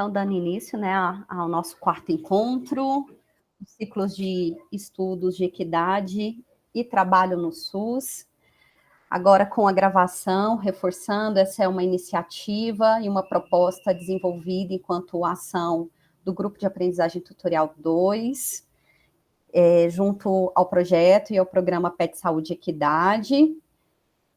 então, dando início, né, ao nosso quarto encontro, ciclos de estudos de equidade e trabalho no SUS. Agora, com a gravação, reforçando, essa é uma iniciativa e uma proposta desenvolvida enquanto ação do Grupo de Aprendizagem Tutorial 2, junto ao projeto e ao programa PET Saúde e Equidade.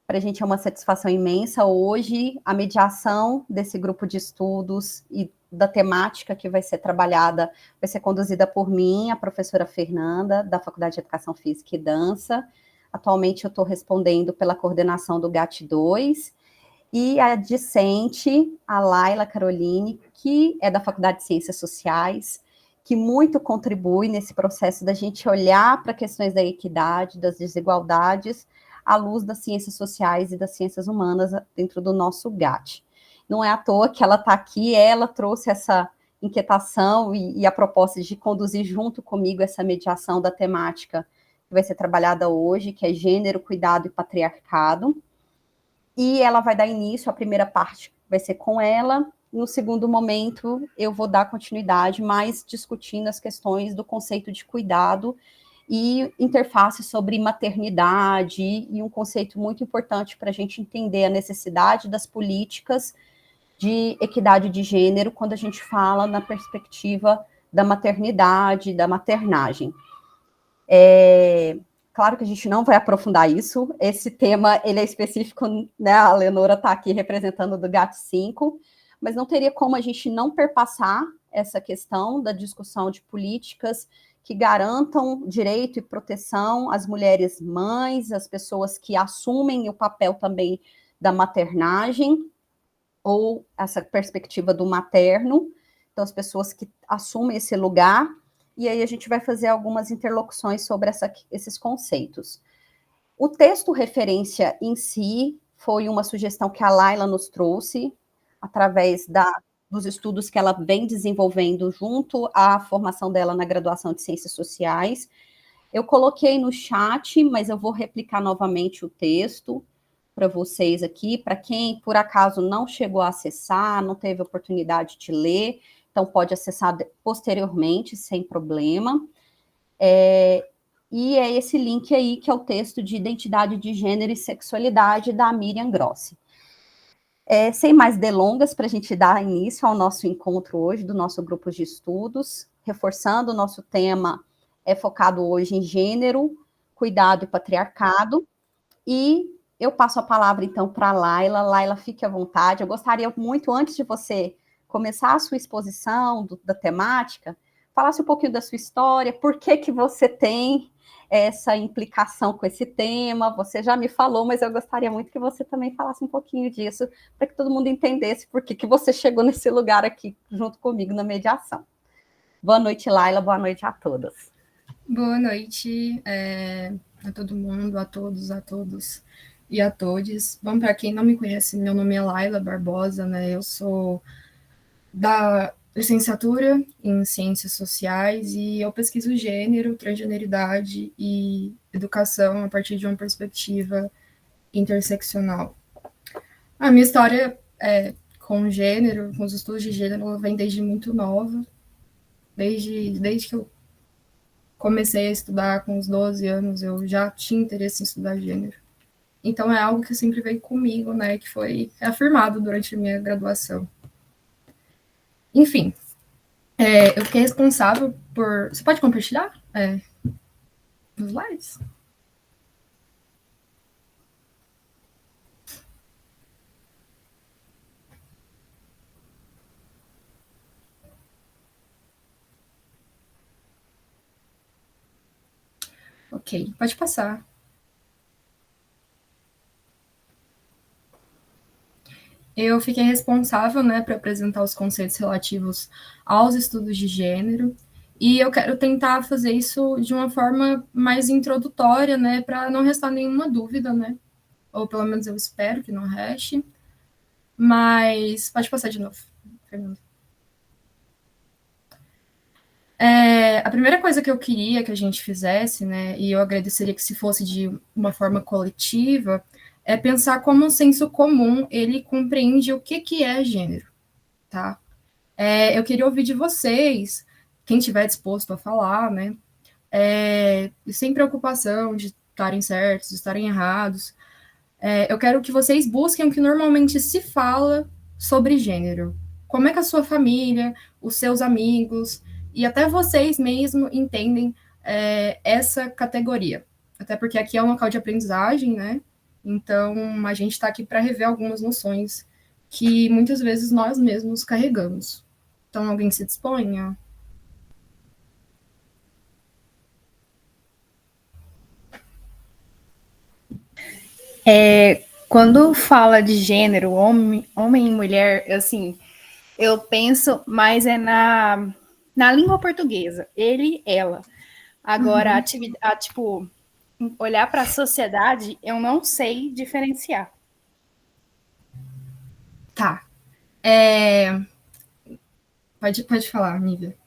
Para a gente é uma satisfação imensa hoje a mediação desse grupo de estudos e da temática que vai ser trabalhada, vai ser conduzida por mim, a professora Fernanda, da Faculdade de Educação Física e Dança. Atualmente eu estou respondendo pela coordenação do GAT2, e a discente, a Laila Caroline, que é da Faculdade de Ciências Sociais, que muito contribui nesse processo da gente olhar para questões da equidade, das desigualdades, à luz das ciências sociais e das ciências humanas dentro do nosso GAT. Não é à toa que ela está aqui, ela trouxe essa inquietação e a proposta de conduzir junto comigo essa mediação da temática que vai ser trabalhada hoje, que é gênero, cuidado e patriarcado. E ela vai dar início, a primeira parte vai ser com ela. No segundo momento, eu vou dar continuidade, mais discutindo as questões do conceito de cuidado e interface sobre maternidade, e um conceito muito importante para a gente entender a necessidade das políticas de equidade de gênero quando a gente fala na perspectiva da maternidade, da maternagem. Claro que a gente não vai aprofundar isso, esse tema ele é específico, né, a Leonora está aqui representando do GAT5, mas não teria como a gente não perpassar essa questão da discussão de políticas que garantam direito e proteção às mulheres mães, às pessoas que assumem o papel também da maternagem, ou essa perspectiva do materno, então as pessoas que assumem esse lugar, e aí a gente vai fazer algumas interlocuções sobre esses conceitos. O texto referência em si foi uma sugestão que a Laila nos trouxe, através dos estudos que ela vem desenvolvendo junto à formação dela na graduação de Ciências Sociais. Eu coloquei no chat, mas eu vou replicar novamente o texto para vocês aqui, para quem, por acaso, não chegou a acessar, não teve oportunidade de ler, então pode acessar posteriormente, sem problema. E é esse link aí, que é o texto de Identidade de Gênero e Sexualidade, da Miriam Grossi. Sem mais delongas, para a gente dar início ao nosso encontro hoje, do nosso grupo de estudos, reforçando o nosso tema focado hoje em gênero, cuidado e patriarcado, e eu passo a palavra, então, para a Laila. Laila, fique à vontade. Eu gostaria muito, antes de você começar a sua exposição da temática, falasse um pouquinho da sua história, por que você tem essa implicação com esse tema. Você já me falou, mas eu gostaria muito que você também falasse um pouquinho disso, para que todo mundo entendesse por que você chegou nesse lugar aqui, junto comigo, na mediação. Boa noite, Laila, boa noite a todas. Boa noite a todo mundo, a todos e a todes. Bom, para quem não me conhece, meu nome é Laila Barbosa, né? Eu sou da licenciatura em Ciências Sociais e eu pesquiso gênero, transgeneridade e educação a partir de uma perspectiva interseccional. A minha história com gênero, com os estudos de gênero, ela vem desde muito nova, desde que eu comecei a estudar com uns 12 anos, eu já tinha interesse em estudar gênero. Então é algo que sempre veio comigo, né, que foi afirmado durante a minha graduação. Enfim, eu fiquei responsável por... Você pode compartilhar os slides? Ok, pode passar. Eu fiquei responsável, né, para apresentar os conceitos relativos aos estudos de gênero, e eu quero tentar fazer isso de uma forma mais introdutória, né, para não restar nenhuma dúvida, né, ou pelo menos eu espero que não reste, mas pode passar de novo, Fernando. A primeira coisa que eu queria que a gente fizesse, né, e eu agradeceria que se fosse de uma forma coletiva, é pensar como um senso comum ele compreende o que é gênero, tá? Eu queria ouvir de vocês, quem tiver disposto a falar, né? Sem preocupação de estarem certos, de estarem errados. Eu quero que vocês busquem o que normalmente se fala sobre gênero. Como é que a sua família, os seus amigos e até vocês mesmo entendem essa categoria. Até porque aqui é um local de aprendizagem, né? Então, a gente está aqui para rever algumas noções que muitas vezes nós mesmos carregamos. Então, alguém se disponha? Quando fala de gênero, homem e mulher, assim, eu penso mais na língua portuguesa, ele, ela. Agora, tipo, olhar para a sociedade, eu não sei diferenciar. Tá. Pode falar, Nívia.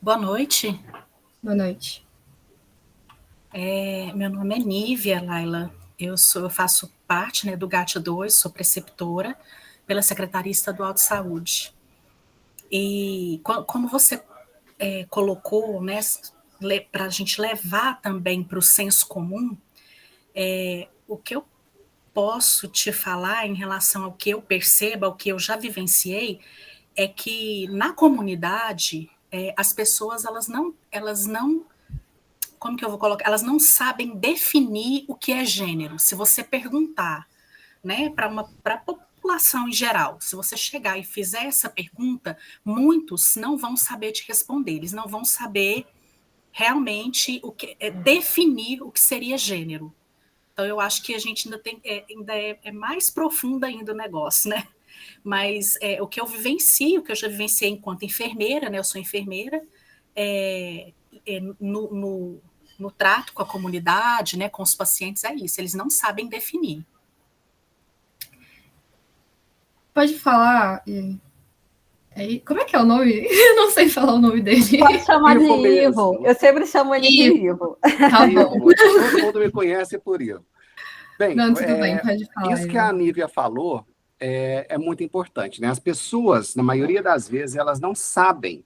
Boa noite. Boa noite. Meu nome é Nívia, Laila. Eu faço parte, né, do GAT2, sou preceptora pela Secretaria Estadual de Saúde. E como você colocou, né, para a gente levar também para o senso comum, o que eu posso te falar em relação ao que eu percebo, ao que eu já vivenciei, é que na comunidade as pessoas elas não, como que eu vou colocar? Elas não sabem definir o que é gênero. Se você perguntar, né, para a população em geral, se você chegar e fizer essa pergunta, muitos não vão saber te responder. Eles não vão saber realmente definir o que seria gênero. Então eu acho que a gente ainda é mais profunda ainda o negócio, né? Mas o que eu vivencio, o que eu já vivenciei enquanto enfermeira, né? Eu sou enfermeira, no trato com a comunidade, né, com os pacientes, é isso, eles não sabem definir. Pode falar. Como é que é o nome? Eu não sei falar o nome dele. Pode chamar de Ivo. Eu sempre chamo ele de Ivo. Tá bom. Todo mundo me conhece por Ivo. Bem, não, tudo bem, pode falar. Isso que a Nívia falou é muito importante, né? As pessoas, na maioria das vezes, elas não sabem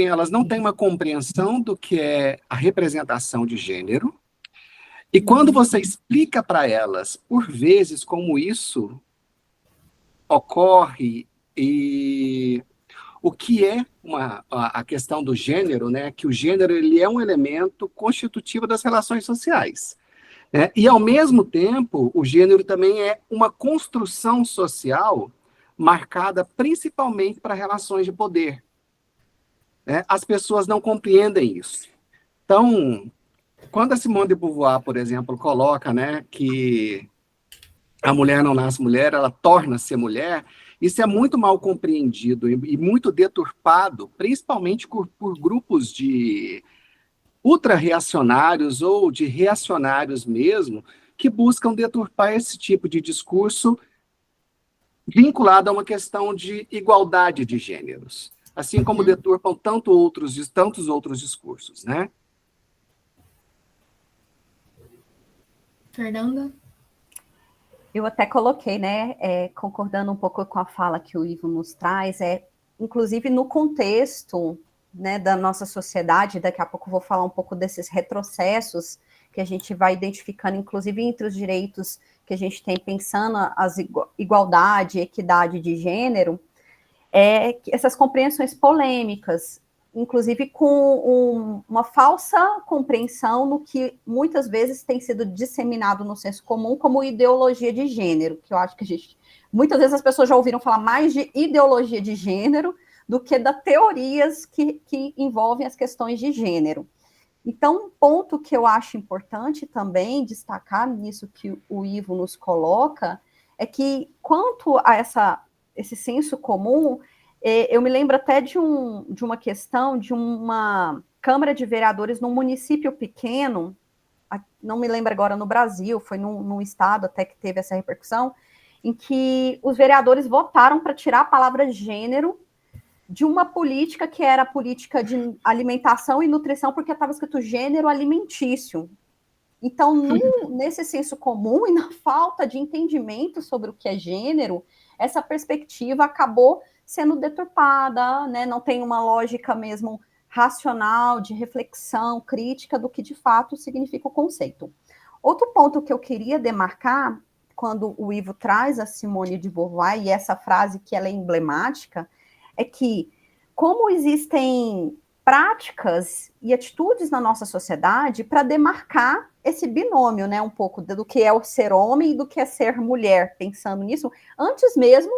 elas não têm uma compreensão do que é a representação de gênero. E quando você explica para elas, por vezes, como isso ocorre e o que é a questão do gênero, né? Que o gênero ele é um elemento constitutivo das relações sociais. Né? E, ao mesmo tempo, o gênero também é uma construção social marcada principalmente para relações de poder. Né? As pessoas não compreendem isso. Então, quando a Simone de Beauvoir, por exemplo, coloca, né, que a mulher não nasce mulher, ela torna-se mulher, isso é muito mal compreendido e muito deturpado, principalmente por grupos de ultra-reacionários ou de reacionários mesmo, que buscam deturpar esse tipo de discurso vinculado a uma questão de igualdade de gêneros, assim como deturpam tantos outros discursos, né? Fernanda? Eu até coloquei, né, concordando um pouco com a fala que o Ivo nos traz, inclusive no contexto, né, da nossa sociedade, daqui a pouco eu vou falar um pouco desses retrocessos que a gente vai identificando, inclusive entre os direitos que a gente tem pensando as igualdade, equidade de gênero, essas compreensões polêmicas, inclusive com uma falsa compreensão no que muitas vezes tem sido disseminado no senso comum como ideologia de gênero, que eu acho que muitas vezes as pessoas já ouviram falar mais de ideologia de gênero do que das teorias que envolvem as questões de gênero. Então, um ponto que eu acho importante também destacar nisso que o Ivo nos coloca é que, quanto a esse senso comum, eu me lembro até de uma questão de uma Câmara de Vereadores num município pequeno, não me lembro agora no Brasil, foi num estado até que teve essa repercussão, em que os vereadores votaram para tirar a palavra gênero de uma política que era a política de alimentação e nutrição, porque estava escrito gênero alimentício. Então, nesse senso comum e na falta de entendimento sobre o que é gênero, essa perspectiva acabou sendo deturpada, né? Não tem uma lógica mesmo racional, de reflexão, crítica do que de fato significa o conceito. Outro ponto que eu queria demarcar, quando o Ivo traz a Simone de Beauvoir, e essa frase que ela é emblemática, é que como existem práticas e atitudes na nossa sociedade para demarcar esse binômio, né, um pouco do que é o ser homem e do que é ser mulher, pensando nisso, antes mesmo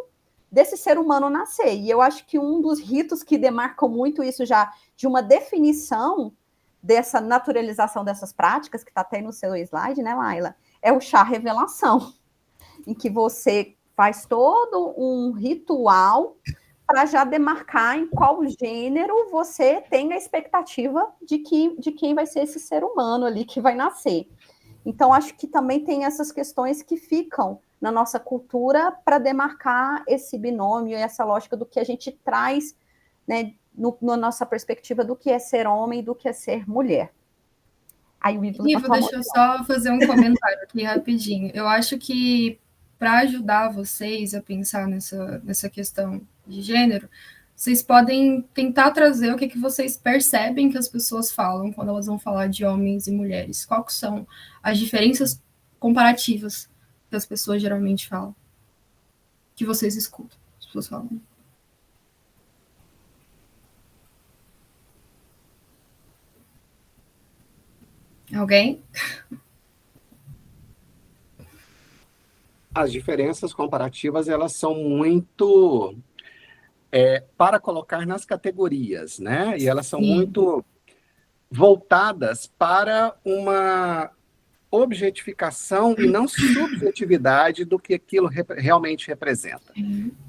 desse ser humano nascer. E eu acho que um dos ritos que demarcam muito isso já, de uma definição dessa naturalização dessas práticas, que está até no seu slide, né, Laila, é o chá revelação, em que você faz todo um ritual para já demarcar em qual gênero você tem a expectativa de quem vai ser esse ser humano ali que vai nascer. Então, acho que também tem essas questões que ficam na nossa cultura para demarcar esse binômio, essa lógica do que a gente traz, né, na nossa perspectiva do que é ser homem e do que é ser mulher. Aí o Ivo deixa eu só fazer um comentário aqui rapidinho. Eu acho que para ajudar vocês a pensar nessa questão de gênero, vocês podem tentar trazer o que vocês percebem que as pessoas falam quando elas vão falar de homens e mulheres. Quais são as diferenças comparativas que as pessoas geralmente falam? Que vocês escutam, as pessoas falam. Alguém? As diferenças comparativas, elas são muito para colocar nas categorias, né? E elas são muito voltadas para uma objetificação e não subjetividade do que aquilo realmente representa.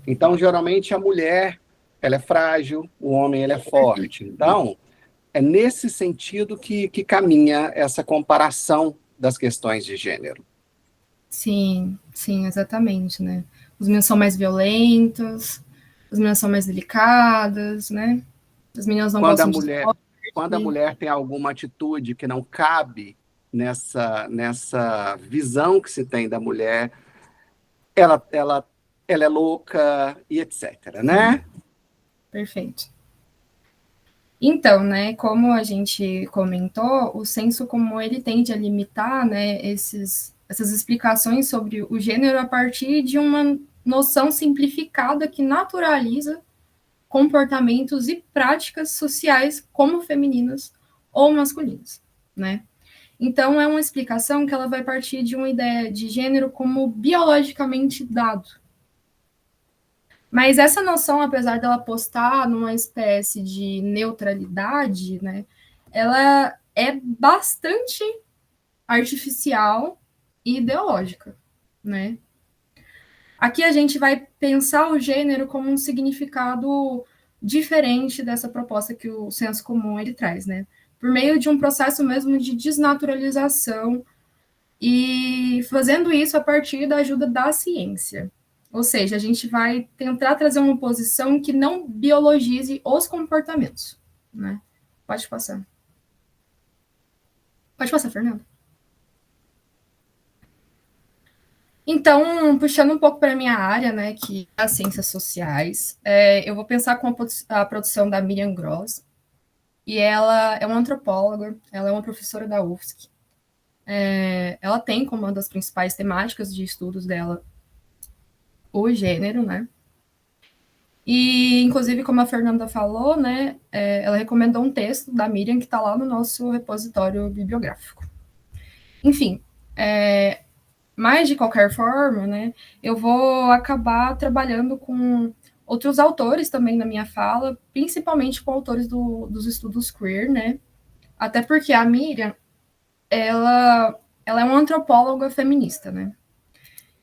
Então, geralmente, a mulher, ela é frágil, o homem, ele é forte. Então, é nesse sentido que caminha essa comparação das questões de gênero. Sim, exatamente, né? Os meninos são mais violentos, as meninas são mais delicadas, né? As meninas não gostam de esporte. Quando a mulher tem alguma atitude que não cabe nessa visão que se tem da mulher, ela é louca e etc, né? Perfeito. Então, né, como a gente comentou, o senso comum ele tende a limitar, né, essas explicações sobre o gênero a partir de uma noção simplificada que naturaliza comportamentos e práticas sociais como femininas ou masculinas, né? Então, é uma explicação que ela vai partir de uma ideia de gênero como biologicamente dado. Mas essa noção, apesar dela apostar numa espécie de neutralidade, né, ela é bastante artificial e ideológica, né? Aqui a gente vai pensar o gênero como um significado diferente dessa proposta que o senso comum ele traz, né? Por meio de um processo mesmo de desnaturalização e fazendo isso a partir da ajuda da ciência. Ou seja, a gente vai tentar trazer uma posição que não biologize os comportamentos, né? Pode passar. Pode passar, Fernanda. Então, puxando um pouco para a minha área, né, que é as ciências sociais, eu vou pensar com a produção da Miriam Gross, e ela é uma antropóloga, ela é uma professora da UFSC. Ela tem como uma das principais temáticas de estudos dela o gênero, né? E, inclusive, como a Fernanda falou, né, ela recomendou um texto da Miriam que está lá no nosso repositório bibliográfico. Enfim, mas, de qualquer forma, né, eu vou acabar trabalhando com outros autores também na minha fala, principalmente com autores dos estudos queer, né? Até porque a Miriam, ela é uma antropóloga feminista, né?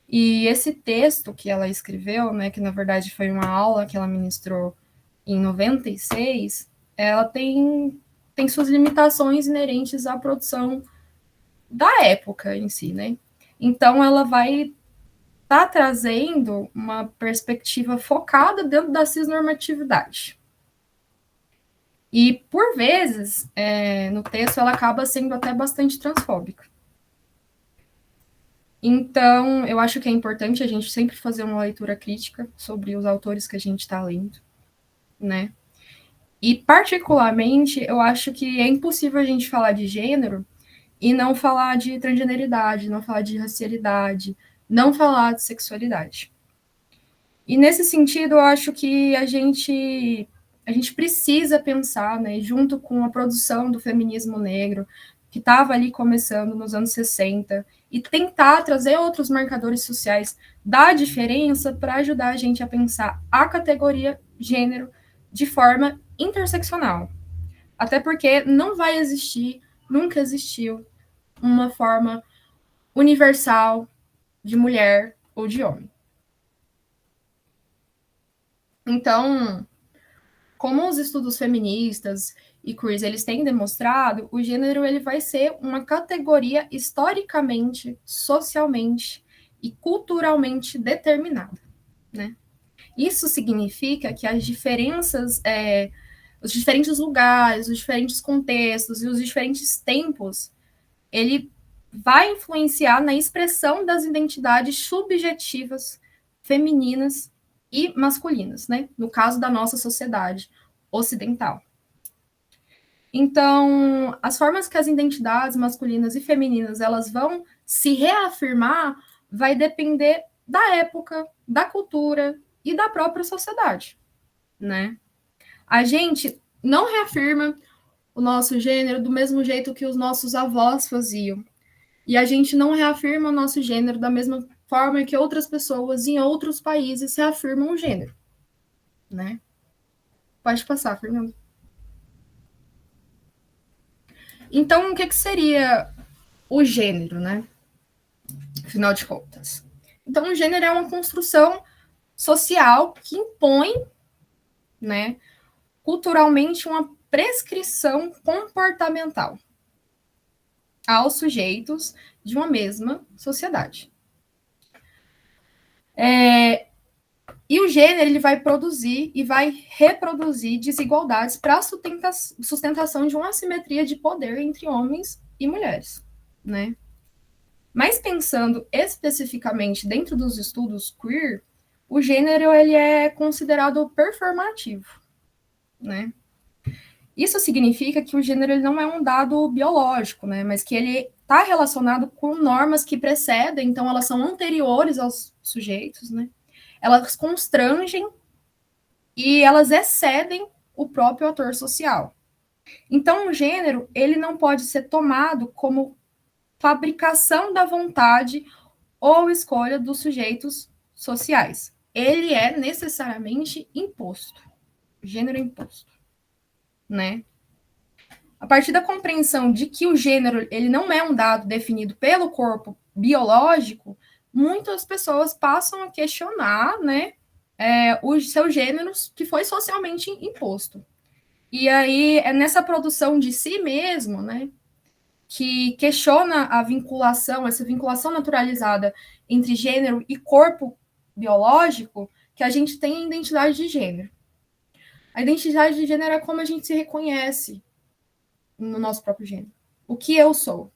E esse texto que ela escreveu, né, que na verdade foi uma aula que ela ministrou em 96, ela tem suas limitações inerentes à produção da época em si, né? Então, ela vai estar trazendo uma perspectiva focada dentro da cisnormatividade. E, por vezes, no texto, ela acaba sendo até bastante transfóbica, Então, eu acho que é importante a gente sempre fazer uma leitura crítica sobre os autores que a gente está lendo, né? E, particularmente, eu acho que é impossível a gente falar de gênero e não falar de transgeneridade, não falar de racialidade, não falar de sexualidade. E, nesse sentido, eu acho que a gente precisa pensar, né, junto com a produção do feminismo negro, que estava ali começando nos anos 60, e tentar trazer outros marcadores sociais da diferença para ajudar a gente a pensar a categoria gênero de forma interseccional. Até porque não vai existir, nunca existiu, uma forma universal de mulher ou de homem. Então, como os estudos feministas e queers eles têm demonstrado, o gênero ele vai ser uma categoria historicamente, socialmente e culturalmente determinada, né? Isso significa que as diferenças, os diferentes lugares, os diferentes contextos e os diferentes tempos, ele vai influenciar na expressão das identidades subjetivas femininas e masculinas, né? No caso da nossa sociedade ocidental. Então, as formas que as identidades masculinas e femininas elas vão se reafirmar vai depender da época, da cultura e da própria sociedade, né? A gente não reafirma o nosso gênero do mesmo jeito que os nossos avós faziam. E a gente não reafirma o nosso gênero da mesma forma que outras pessoas em outros países reafirmam o gênero, né? Pode passar, Fernando. Então, o que seria o gênero, né? Afinal de contas. Então, o gênero é uma construção social que impõe, né, culturalmente uma prescrição comportamental aos sujeitos de uma mesma sociedade. E o gênero ele vai produzir e vai reproduzir desigualdades para a sustentação de uma assimetria de poder entre homens e mulheres, né? Mas pensando especificamente dentro dos estudos queer, o gênero ele é considerado performativo, né? Isso significa que o gênero ele não é um dado biológico, né? Mas que ele está relacionado com normas que precedem, então elas são anteriores aos sujeitos, né? Elas constrangem e elas excedem o próprio ator social. Então, o gênero ele não pode ser tomado como fabricação da vontade ou escolha dos sujeitos sociais. Ele é necessariamente imposto. Gênero é imposto, né? A partir da compreensão de que o gênero ele não é um dado definido pelo corpo biológico, muitas pessoas passam a questionar, né, os seus gêneros que foi socialmente imposto. E aí é nessa produção de si mesmo, né, que questiona a vinculação, essa vinculação naturalizada entre gênero e corpo biológico, que a gente tem a identidade de gênero. A identidade de gênero é como a gente se reconhece no nosso próprio gênero. O que eu sou?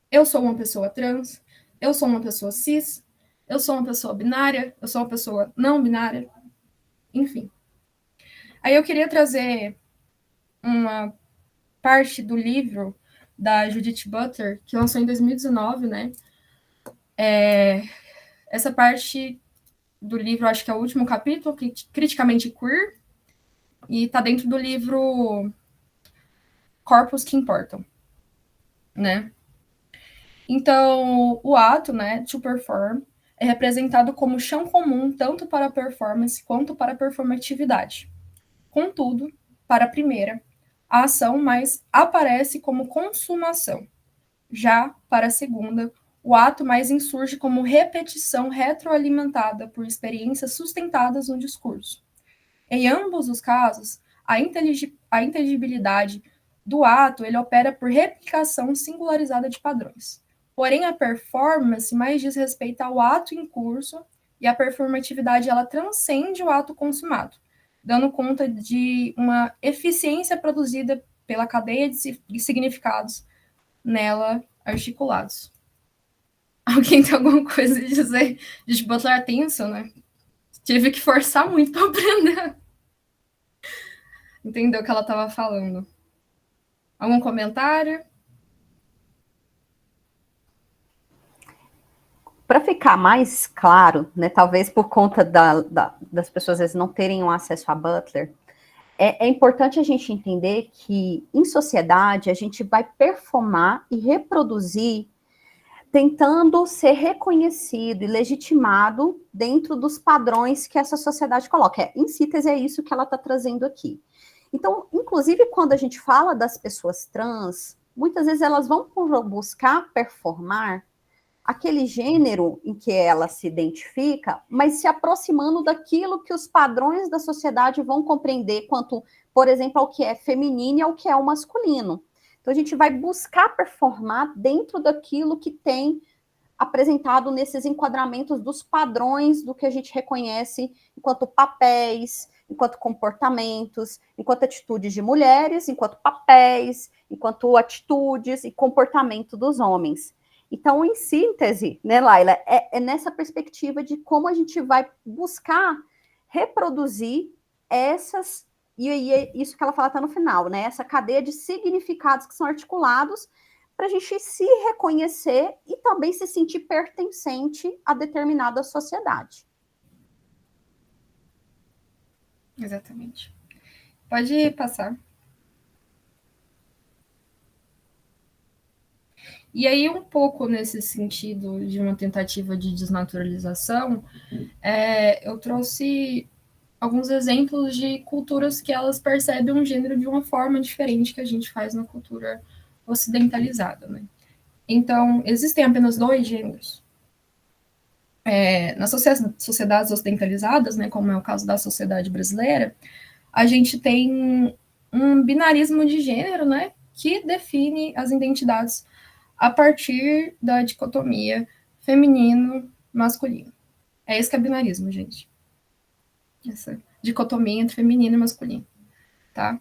Eu sou uma pessoa trans, eu sou uma pessoa cis, eu sou uma pessoa binária, eu sou uma pessoa não binária, enfim. Aí eu queria trazer uma parte do livro da Judith Butler, que lançou em 2019, né? Essa parte do livro, acho que é o último capítulo, Criticamente Queer, e está dentro do livro Corpos que Importam, né? Então, o ato, né, to perform, é representado como chão comum tanto para a performance quanto para a performatividade. Contudo, para a primeira, a ação mais aparece como consumação. Já para a segunda, o ato mais insurge como repetição retroalimentada por experiências sustentadas no discurso. Em ambos os casos, a inteligibilidade do ato ele opera por replicação singularizada de padrões. Porém, a performance mais diz respeito ao ato em curso e a performatividade ela transcende o ato consumado, dando conta de uma eficiência produzida pela cadeia de significados nela articulados. Alguém tem alguma coisa a dizer? Gente, Butler Atkinson, né? Tive que forçar muito para aprender. Entender o que ela estava falando. Algum comentário? Para ficar mais claro, né, talvez por conta das pessoas às vezes não terem um acesso a Butler, é importante a gente entender que em sociedade a gente vai performar e reproduzir tentando ser reconhecido e legitimado dentro dos padrões que essa sociedade coloca. Em síntese, é isso que ela está trazendo aqui. Então, inclusive, quando a gente fala das pessoas trans, muitas vezes elas vão buscar performar aquele gênero em que ela se identifica, mas se aproximando daquilo que os padrões da sociedade vão compreender quanto, por exemplo, ao que é feminino e ao que é o masculino. Então, a gente vai buscar performar dentro daquilo que tem apresentado nesses enquadramentos dos padrões do que a gente reconhece enquanto papéis, enquanto comportamentos, enquanto atitudes de mulheres, enquanto papéis, enquanto atitudes e comportamento dos homens. Então, em síntese, né, Laila, é nessa perspectiva de como a gente vai buscar reproduzir essas, e é isso que ela fala tá no final, né, essa cadeia de significados que são articulados para a gente se reconhecer e também se sentir pertencente a determinada sociedade. Exatamente. Pode passar. E aí, um pouco nesse sentido de uma tentativa de desnaturalização, eu trouxe alguns exemplos de culturas que elas percebem um gênero de uma forma diferente que a gente faz na cultura ocidentalizada, né? Então, existem apenas 2 gêneros. Nas sociedades ocidentalizadas, né, como é o caso da sociedade brasileira, a gente tem um binarismo de gênero, né, que define as identidades a partir da dicotomia feminino-masculino. É isso que é binarismo, gente. Essa dicotomia entre feminino e masculino, tá?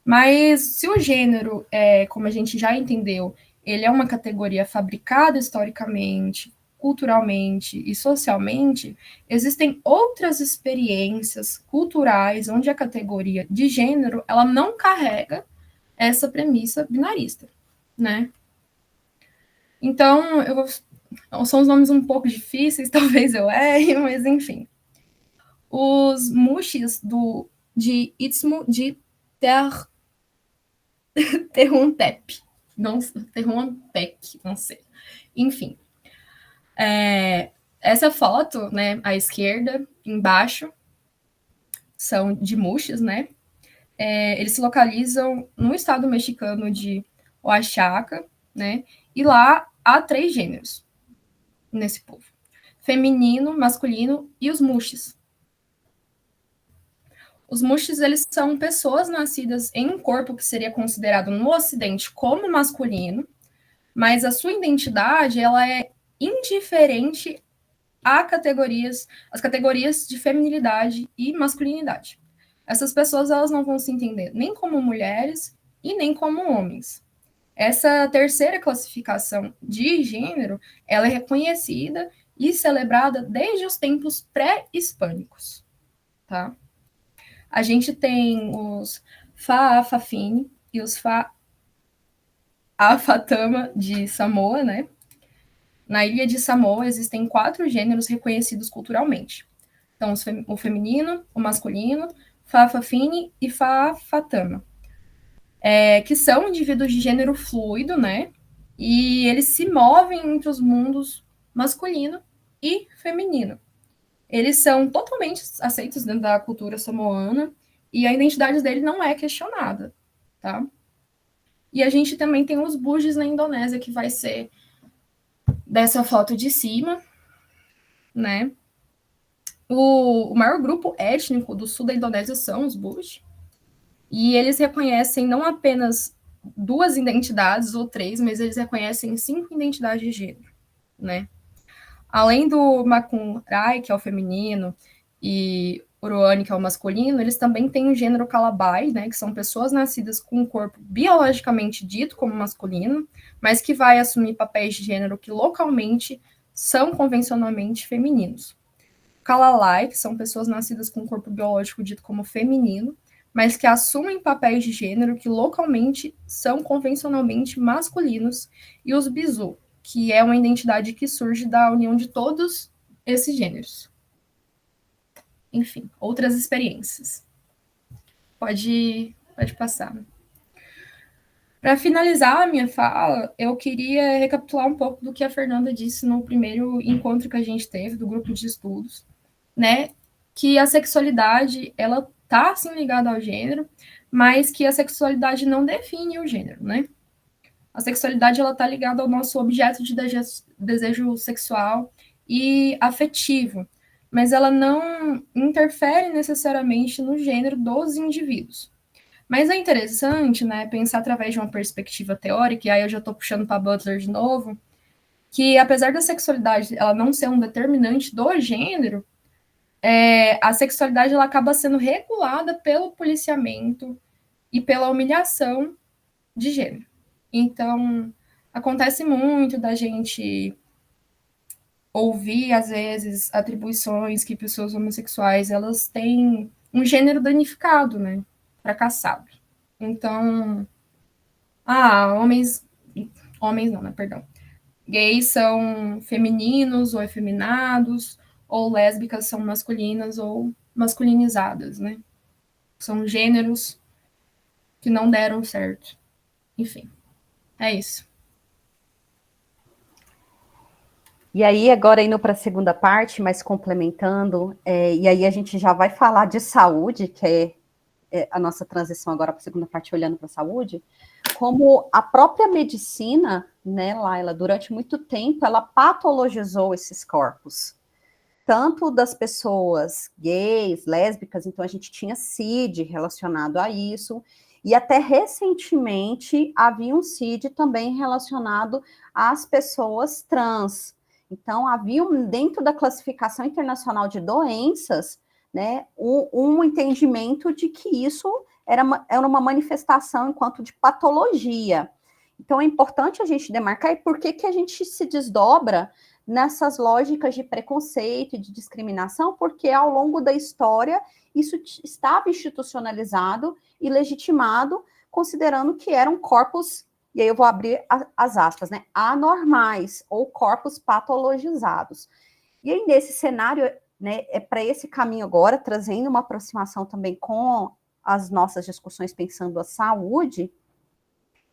Mas se o gênero, como a gente já entendeu, ele é uma categoria fabricada historicamente, culturalmente e socialmente, existem outras experiências culturais onde a categoria de gênero ela não carrega essa premissa binarista, né? Então, são os nomes um pouco difíceis, talvez eu erre, mas enfim. Os muxis de Istmo de Tehuantep. Não, Tehuantep, não sei. Enfim. Essa foto, né, à esquerda, embaixo, são de muxis, né? Eles se localizam no estado mexicano de Oaxaca, né? E lá há 3 gêneros nesse povo: feminino, masculino e os muxis. Os muxis, eles são pessoas nascidas em um corpo que seria considerado no Ocidente como masculino, mas a sua identidade ela é indiferente às categorias de feminilidade e masculinidade. Essas pessoas elas não vão se entender nem como mulheres e nem como homens. Essa terceira classificação de gênero, ela é reconhecida e celebrada desde os tempos pré-hispânicos, tá? A gente tem os Fa'afafine e os Fa'afatama de Samoa, né? Na ilha de Samoa existem 4 gêneros reconhecidos culturalmente. Então, o feminino, o masculino, Fa'afafine e Fa'afatama. Que são indivíduos de gênero fluido, né? E eles se movem entre os mundos masculino e feminino. Eles são totalmente aceitos dentro da cultura samoana e a identidade dele não é questionada, tá? E a gente também tem os Bugis na Indonésia, que vai ser dessa foto de cima, né? O maior grupo étnico do sul da Indonésia são os Bugis. E eles reconhecem não apenas 2 identidades ou 3, mas eles reconhecem 5 identidades de gênero, né? Além do Makunrai, que é o feminino, e Oroane, que é o masculino, eles também têm o gênero Calabai, né, que são pessoas nascidas com um corpo biologicamente dito como masculino, mas que vai assumir papéis de gênero que localmente são convencionalmente femininos. Kalalai, que são pessoas nascidas com um corpo biológico dito como feminino, mas que assumem papéis de gênero que localmente são convencionalmente masculinos, e os Bizu, que é uma identidade que surge da união de todos esses gêneros. Enfim, outras experiências. Pode passar. Para finalizar a minha fala, eu queria recapitular um pouco do que a Fernanda disse no primeiro encontro que a gente teve do grupo de estudos, né? Que a sexualidade, ela tá sim ligada ao gênero, mas que a sexualidade não define o gênero, né? A sexualidade, ela tá ligada ao nosso objeto de desejo sexual e afetivo, mas ela não interfere necessariamente no gênero dos indivíduos. Mas é interessante, né, pensar através de uma perspectiva teórica, e aí eu já estou puxando para Butler de novo, que apesar da sexualidade ela não ser um determinante do gênero, a sexualidade ela acaba sendo regulada pelo policiamento e pela humilhação de gênero. Então, acontece muito da gente ouvir, às vezes, atribuições que pessoas homossexuais elas têm um gênero danificado, né? Fracassado. Então, homens não, né? Perdão. Gays são femininos ou efeminados, ou lésbicas são masculinas ou masculinizadas, né? São gêneros que não deram certo. Enfim, é isso. E aí, agora indo para a segunda parte, mas complementando, e aí a gente já vai falar de saúde, que é a nossa transição agora para a segunda parte, olhando para a saúde, como a própria medicina, né, Laila, durante muito tempo, ela patologizou esses corpos, tanto das pessoas gays, lésbicas, então a gente tinha CID relacionado a isso, e até recentemente havia um CID também relacionado às pessoas trans. Então, havia dentro da classificação internacional de doenças, né, um entendimento de que isso era uma manifestação enquanto de patologia. Então, é importante a gente demarcar e por que a gente se desdobra nessas lógicas de preconceito e de discriminação, porque ao longo da história isso estava institucionalizado e legitimado, considerando que eram corpos, e aí eu vou abrir as aspas, né, anormais ou corpos patologizados. E aí, nesse cenário, né, é para esse caminho agora, trazendo uma aproximação também com as nossas discussões pensando a saúde,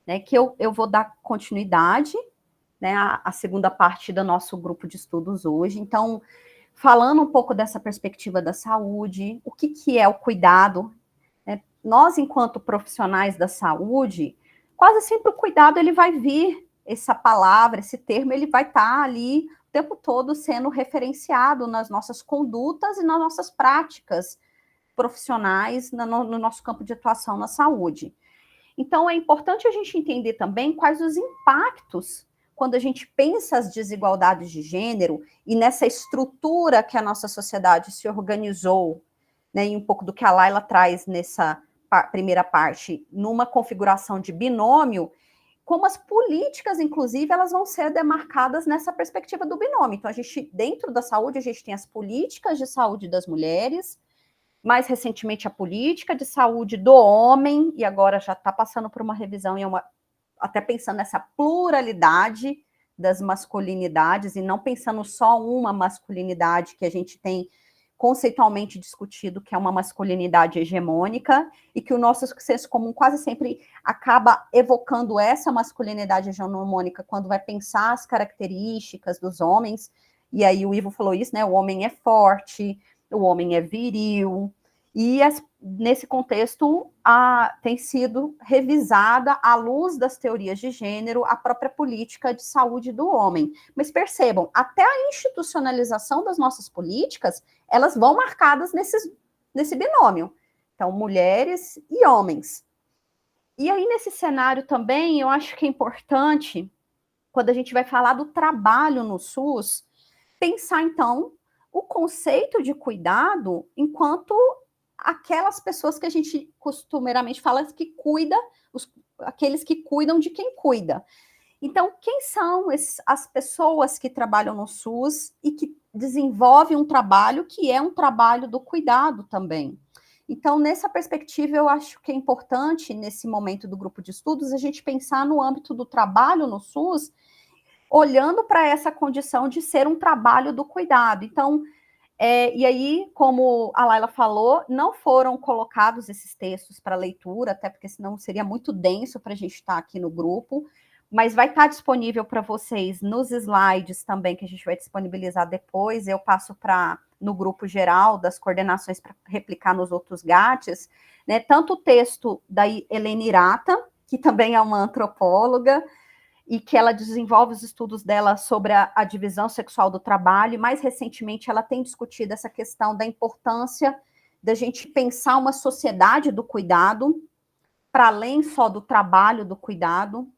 né, que eu vou dar continuidade, né, a segunda parte do nosso grupo de estudos hoje. Então, falando um pouco dessa perspectiva da saúde, o que é o cuidado, né? Nós, enquanto profissionais da saúde, quase sempre o cuidado ele vai vir, essa palavra, esse termo, ele vai estar ali o tempo todo sendo referenciado nas nossas condutas e nas nossas práticas profissionais no nosso campo de atuação na saúde. Então, é importante a gente entender também quais os impactos quando a gente pensa as desigualdades de gênero e nessa estrutura que a nossa sociedade se organizou, né, e um pouco do que a Laila traz nessa primeira parte, numa configuração de binômio, como as políticas, inclusive, elas vão ser demarcadas nessa perspectiva do binômio. Então, a gente, dentro da saúde, a gente tem as políticas de saúde das mulheres, mais recentemente a política de saúde do homem, e agora já está passando por uma revisão, até pensando nessa pluralidade das masculinidades, e não pensando só uma masculinidade que a gente tem conceitualmente discutido, que é uma masculinidade hegemônica, e que o nosso senso comum quase sempre acaba evocando essa masculinidade hegemônica quando vai pensar as características dos homens, e aí o Ivo falou isso, né, o homem é forte, o homem é viril, e nesse contexto tem sido revisada, à luz das teorias de gênero, a própria política de saúde do homem. Mas percebam, até a institucionalização das nossas políticas, elas vão marcadas nesse binômio. Então, mulheres e homens. E aí, nesse cenário também, eu acho que é importante, quando a gente vai falar do trabalho no SUS, pensar, então, o conceito de cuidado enquanto aquelas pessoas que a gente costumeiramente fala que cuida, aqueles que cuidam de quem cuida. Então, quem são as pessoas que trabalham no SUS e que desenvolvem um trabalho que é um trabalho do cuidado também? Então, nessa perspectiva, eu acho que é importante, nesse momento do grupo de estudos, a gente pensar no âmbito do trabalho no SUS, olhando para essa condição de ser um trabalho do cuidado. Então, e aí, como a Laila falou, não foram colocados esses textos para leitura, até porque senão seria muito denso para a gente estar aqui no grupo, mas vai estar disponível para vocês nos slides também, que a gente vai disponibilizar depois. Eu passo no grupo geral das coordenações para replicar nos outros GATs, né? Tanto o texto da Helena Hirata, que também é uma antropóloga, e que ela desenvolve os estudos dela sobre a divisão sexual do trabalho, e mais recentemente ela tem discutido essa questão da importância da gente pensar uma sociedade do cuidado, para além só do trabalho do cuidado,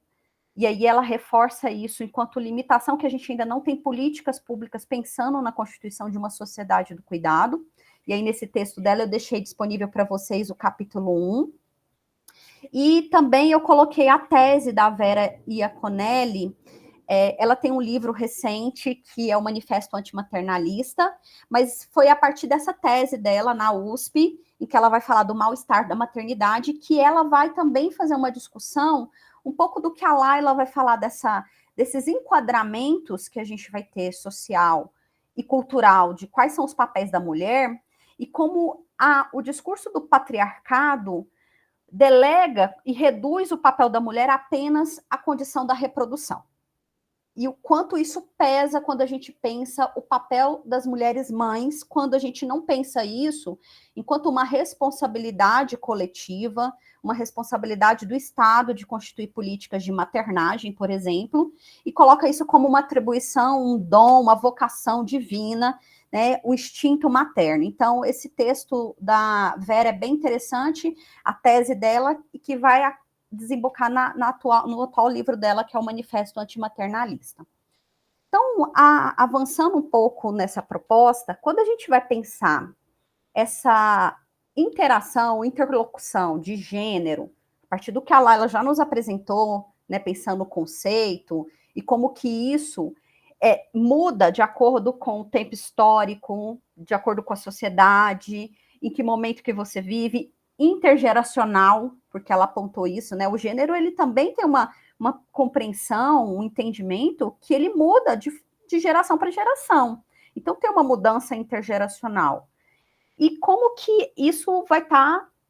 e aí ela reforça isso enquanto limitação, que a gente ainda não tem políticas públicas pensando na constituição de uma sociedade do cuidado, e aí nesse texto dela eu deixei disponível para vocês o capítulo 1, e também eu coloquei a tese da Vera Iaconelli. Ela tem um livro recente que é o Manifesto Antimaternalista, mas foi a partir dessa tese dela na USP, em que ela vai falar do mal-estar da maternidade, que ela vai também fazer uma discussão um pouco do que a Laila vai falar desses enquadramentos que a gente vai ter social e cultural, de quais são os papéis da mulher, e como o discurso do patriarcado delega e reduz o papel da mulher apenas à condição da reprodução. E o quanto isso pesa quando a gente pensa o papel das mulheres mães, quando a gente não pensa isso enquanto uma responsabilidade coletiva, uma responsabilidade do Estado de constituir políticas de maternagem, por exemplo, e coloca isso como uma atribuição, um dom, uma vocação divina, né, o instinto materno. Então, esse texto da Vera é bem interessante, a tese dela, e que vai desembocar no atual livro dela, que é o Manifesto Antimaternalista. Então, avançando um pouco nessa proposta, quando a gente vai pensar essa interação, interlocução de gênero, a partir do que a Laila já nos apresentou, né, pensando no conceito, e como que isso muda de acordo com o tempo histórico, de acordo com a sociedade, em que momento que você vive, intergeracional, porque ela apontou isso, né? O gênero, ele também tem uma compreensão, um entendimento que ele muda de geração para geração. Então, tem uma mudança intergeracional. E como que isso vai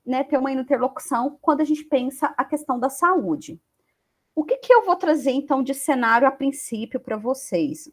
né, ter uma interlocução quando a gente pensa a questão da saúde? O que eu vou trazer, então, de cenário a princípio para vocês? O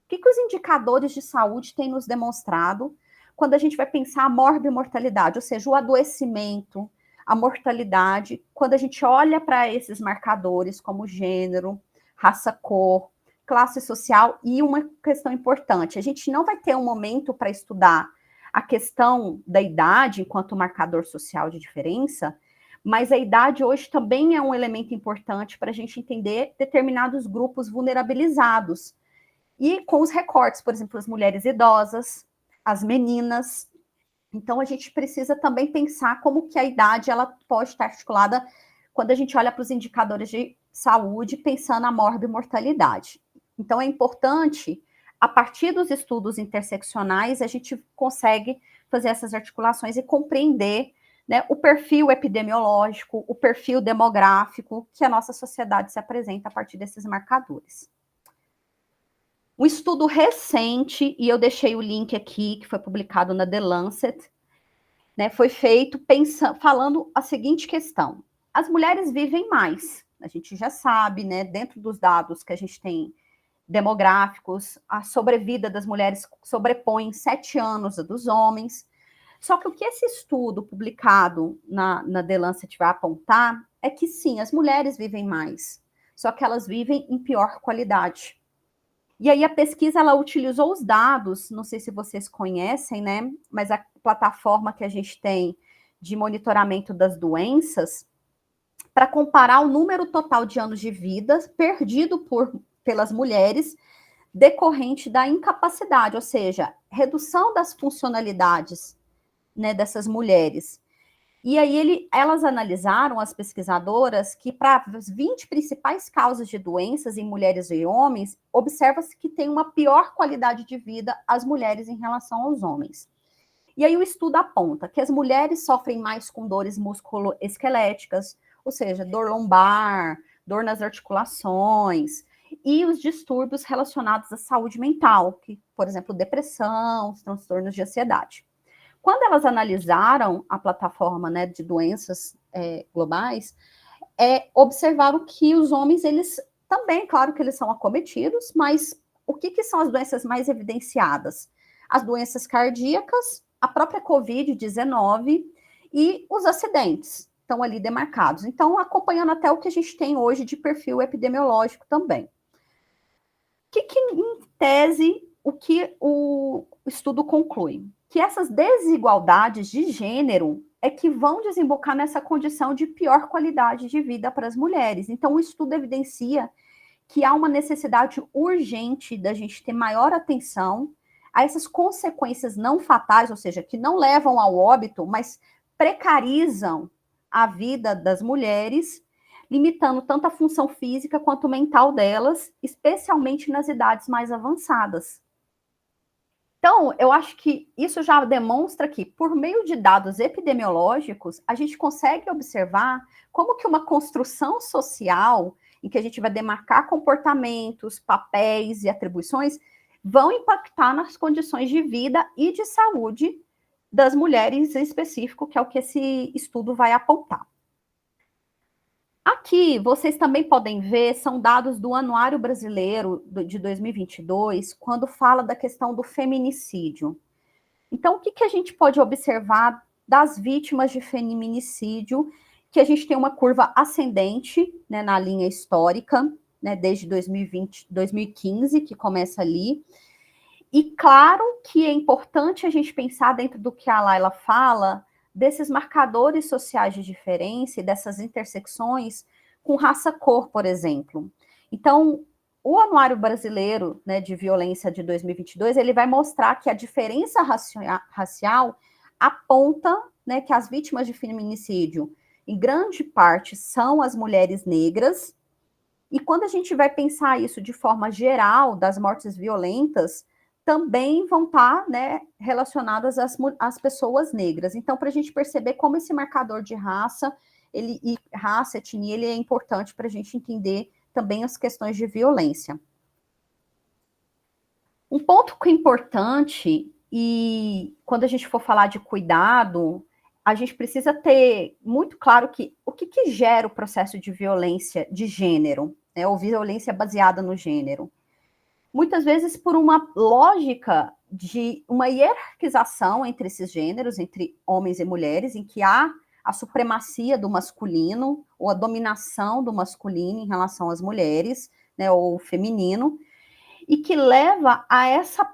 que os indicadores de saúde têm nos demonstrado quando a gente vai pensar a morbimortalidade, ou seja, o adoecimento, a mortalidade, quando a gente olha para esses marcadores como gênero, raça, cor, classe social, e uma questão importante, a gente não vai ter um momento para estudar a questão da idade enquanto marcador social de diferença, mas a idade hoje também é um elemento importante para a gente entender determinados grupos vulnerabilizados. E com os recortes, por exemplo, as mulheres idosas, as meninas. Então, a gente precisa também pensar como que a idade ela pode estar articulada quando a gente olha para os indicadores de saúde, pensando a morbimortalidade. Então, é importante, a partir dos estudos interseccionais, a gente consegue fazer essas articulações e compreender, né, o perfil epidemiológico, o perfil demográfico que a nossa sociedade se apresenta a partir desses marcadores. Um estudo recente, e eu deixei o link aqui, que foi publicado na The Lancet, né, foi feito falando a seguinte questão: as mulheres vivem mais, a gente já sabe, né, dentro dos dados que a gente tem demográficos, a sobrevida das mulheres sobrepõe 7 anos a dos homens. Só que o que esse estudo publicado na The Lancet vai apontar é que sim, as mulheres vivem mais, só que elas vivem em pior qualidade. E aí a pesquisa, ela utilizou os dados, não sei se vocês conhecem, né, mas a plataforma que a gente tem de monitoramento das doenças, para comparar o número total de anos de vida perdido pelas mulheres decorrente da incapacidade, ou seja, redução das funcionalidades, né, dessas mulheres. E aí elas analisaram, as pesquisadoras, que para as 20 principais causas de doenças em mulheres e homens, observa-se que tem uma pior qualidade de vida as mulheres em relação aos homens. E aí o estudo aponta que as mulheres sofrem mais com dores musculoesqueléticas, ou seja, dor lombar, dor nas articulações, e os distúrbios relacionados à saúde mental, que, por exemplo, depressão, transtornos de ansiedade. Quando elas analisaram a plataforma, né, de doenças globais, observaram que os homens, eles também, claro que eles são acometidos, mas o que são as doenças mais evidenciadas? As doenças cardíacas, a própria Covid-19 e os acidentes estão ali demarcados. Então, acompanhando até o que a gente tem hoje de perfil epidemiológico também. Em tese, o que o estudo conclui? Que essas desigualdades de gênero é que vão desembocar nessa condição de pior qualidade de vida para as mulheres. Então, o estudo evidencia que há uma necessidade urgente da gente ter maior atenção a essas consequências não fatais, ou seja, que não levam ao óbito, mas precarizam a vida das mulheres, limitando tanto a função física quanto mental delas, especialmente nas idades mais avançadas. Então, eu acho que isso já demonstra que, por meio de dados epidemiológicos, a gente consegue observar como que uma construção social, em que a gente vai demarcar comportamentos, papéis e atribuições, vão impactar nas condições de vida e de saúde das mulheres em específico, que é o que esse estudo vai apontar. Aqui, vocês também podem ver, são dados do Anuário Brasileiro de 2022, quando fala da questão do feminicídio. Então, o que a gente pode observar das vítimas de feminicídio? Que a gente tem uma curva ascendente, né, na linha histórica, né, desde 2015, que começa ali. E claro que é importante a gente pensar dentro do que a Laila fala, desses marcadores sociais de diferença e dessas intersecções com raça-cor, por exemplo. Então, o Anuário Brasileiro, né, de Violência de 2022, ele vai mostrar que a diferença racial aponta, né, que as vítimas de feminicídio, em grande parte, são as mulheres negras. E quando a gente vai pensar isso de forma geral, das mortes violentas, também vão estar, né, relacionadas às pessoas negras. Então, para a gente perceber como esse marcador de raça, etnia, ele é importante para a gente entender também as questões de violência. Um ponto que é importante, e quando a gente for falar de cuidado, a gente precisa ter muito claro que o que gera o processo de violência de gênero, né, ou violência baseada no gênero. Muitas vezes por uma lógica de uma hierarquização entre esses gêneros, entre homens e mulheres, em que há a supremacia do masculino, ou a dominação do masculino em relação às mulheres, né, ou feminino, e que leva a essa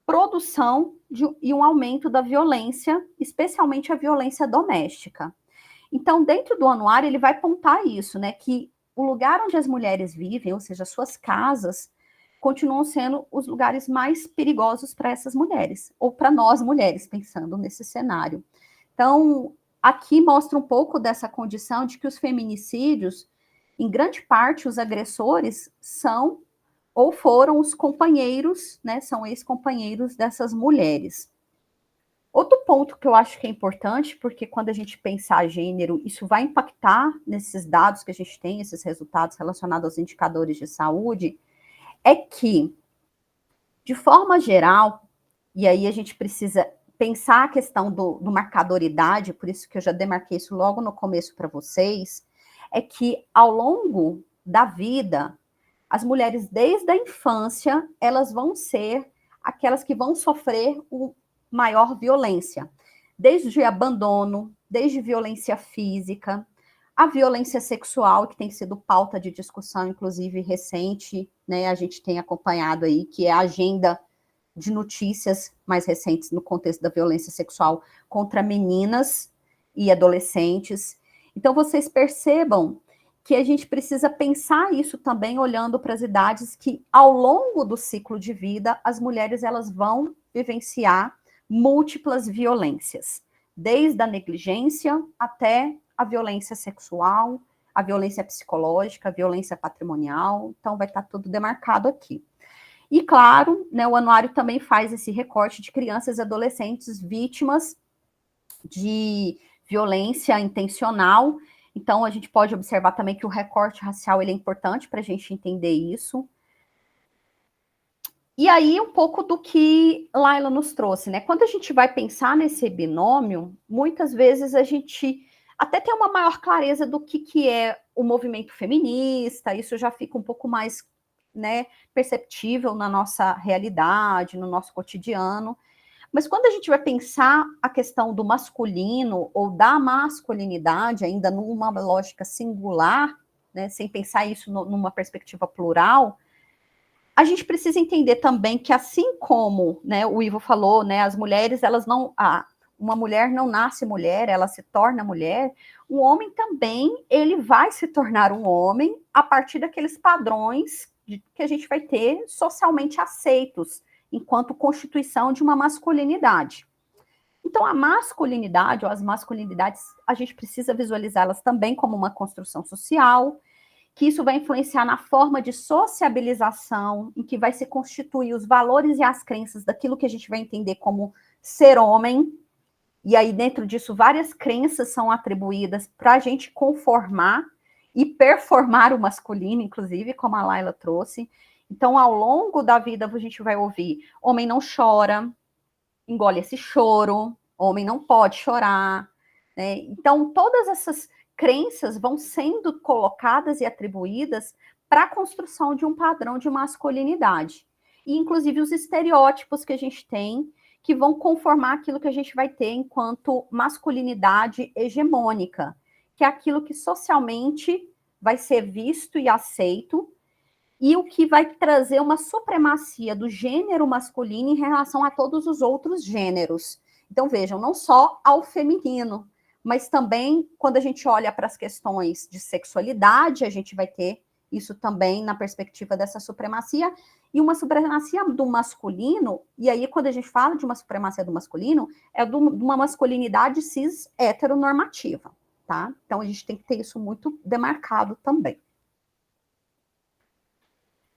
produção e um aumento da violência, especialmente a violência doméstica. Então, dentro do anuário, ele vai apontar isso, né, que o lugar onde as mulheres vivem, ou seja, suas casas, continuam sendo os lugares mais perigosos para essas mulheres, ou para nós mulheres, pensando nesse cenário. Então, aqui mostra um pouco dessa condição de que os feminicídios, em grande parte, os agressores são ou foram os companheiros, né, são ex-companheiros dessas mulheres. Outro ponto que eu acho que é importante, porque quando a gente pensar gênero, isso vai impactar nesses dados que a gente tem, esses resultados relacionados aos indicadores de saúde, é que, de forma geral, e aí a gente precisa pensar a questão do marcador idade, por isso que eu já demarquei isso logo no começo para vocês, é que ao longo da vida, as mulheres desde a infância, elas vão ser aquelas que vão sofrer maior violência, desde abandono, desde violência física, a violência sexual, que tem sido pauta de discussão, inclusive recente, né, a gente tem acompanhado aí, que é a agenda de notícias mais recentes no contexto da violência sexual contra meninas e adolescentes. Então, vocês percebam que a gente precisa pensar isso também olhando para as idades que, ao longo do ciclo de vida, as mulheres elas vão vivenciar múltiplas violências, desde a negligência até a violência sexual, a violência psicológica, a violência patrimonial, então vai estar tudo demarcado aqui. E, claro, né, o anuário também faz esse recorte de crianças e adolescentes vítimas de violência intencional. Então, a gente pode observar também que o recorte racial ele é importante para a gente entender isso. E aí, um pouco do que Laila nos trouxe, né? Quando a gente vai pensar nesse binômio, muitas vezes a gente até tem uma maior clareza do que é o movimento feminista, isso já fica um pouco mais, né, perceptível na nossa realidade, no nosso cotidiano. Mas quando a gente vai pensar a questão do masculino ou da masculinidade, ainda numa lógica singular, né, sem pensar isso numa perspectiva plural, a gente precisa entender também que, assim como, né, o Ivo falou, né, as mulheres, elas não... uma mulher não nasce mulher, ela se torna mulher. O homem também, ele vai se tornar um homem a partir daqueles padrões que a gente vai ter socialmente aceitos, enquanto constituição de uma masculinidade. Então, a masculinidade, ou as masculinidades, a gente precisa visualizá-las também como uma construção social, que isso vai influenciar na forma de sociabilização, em que vai se constituir os valores e as crenças daquilo que a gente vai entender como ser homem, e aí dentro disso várias crenças são atribuídas para a gente conformar e performar o masculino, inclusive, como a Laila trouxe. Então, ao longo da vida, a gente vai ouvir: homem não chora, engole esse choro, homem não pode chorar, né? Então, todas essas crenças vão sendo colocadas e atribuídas para a construção de um padrão de masculinidade. E, inclusive, os estereótipos que a gente tem, que vão conformar aquilo que a gente vai ter enquanto masculinidade hegemônica, que é aquilo que socialmente vai ser visto e aceito, e o que vai trazer uma supremacia do gênero masculino em relação a todos os outros gêneros. Então, vejam, não só ao feminino, mas também, quando a gente olha para as questões de sexualidade, a gente vai ter isso também na perspectiva dessa supremacia, e uma supremacia do masculino, e aí quando a gente fala de uma supremacia do masculino, é de uma masculinidade cis heteronormativa, tá? Então, a gente tem que ter isso muito demarcado também.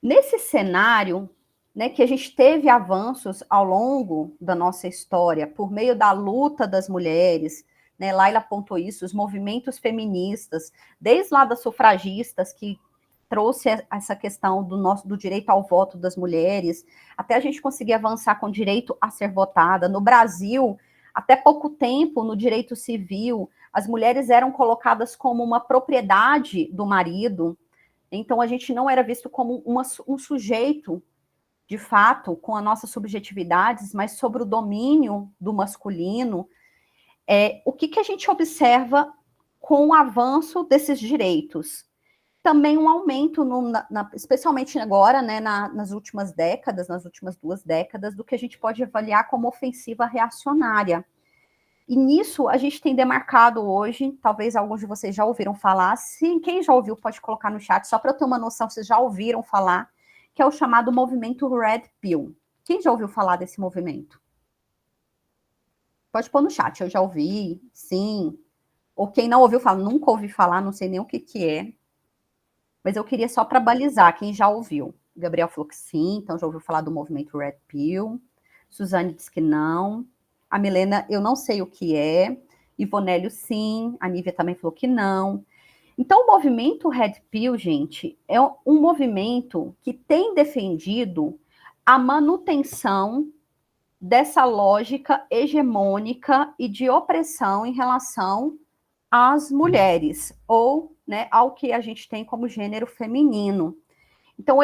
Nesse cenário, né, que a gente teve avanços ao longo da nossa história, por meio da luta das mulheres, né, Laila apontou isso, os movimentos feministas, desde lá das sufragistas, que trouxe essa questão do direito ao voto das mulheres, até a gente conseguir avançar com o direito a ser votada. No Brasil, até pouco tempo, no direito civil, as mulheres eram colocadas como uma propriedade do marido, então a gente não era visto como um sujeito, de fato, com as nossas subjetividades, mas sobre o domínio do masculino. O que a gente observa com o avanço desses direitos? Também um aumento, especialmente agora, né, nas últimas décadas, nas últimas 2 décadas, do que a gente pode avaliar como ofensiva reacionária. E nisso a gente tem demarcado hoje, talvez alguns de vocês já ouviram falar, sim, quem já ouviu pode colocar no chat, só para eu ter uma noção, vocês já ouviram falar, que é o chamado movimento Red Pill. Quem já ouviu falar desse movimento? Pode pôr no chat, eu já ouvi, sim. Ou quem não ouviu falar, nunca ouvi falar, não sei nem o que é. Mas eu queria só para balizar quem já ouviu. O Gabriel falou que sim, então já ouviu falar do movimento Red Pill. Suzane disse que não. A Milena, eu não sei o que é. Ivonélio, sim. A Nívia também falou que não. Então, o movimento Red Pill, gente, é um movimento que tem defendido a manutenção dessa lógica hegemônica e de opressão em relação às mulheres, ou, né, ao que a gente tem como gênero feminino. Então,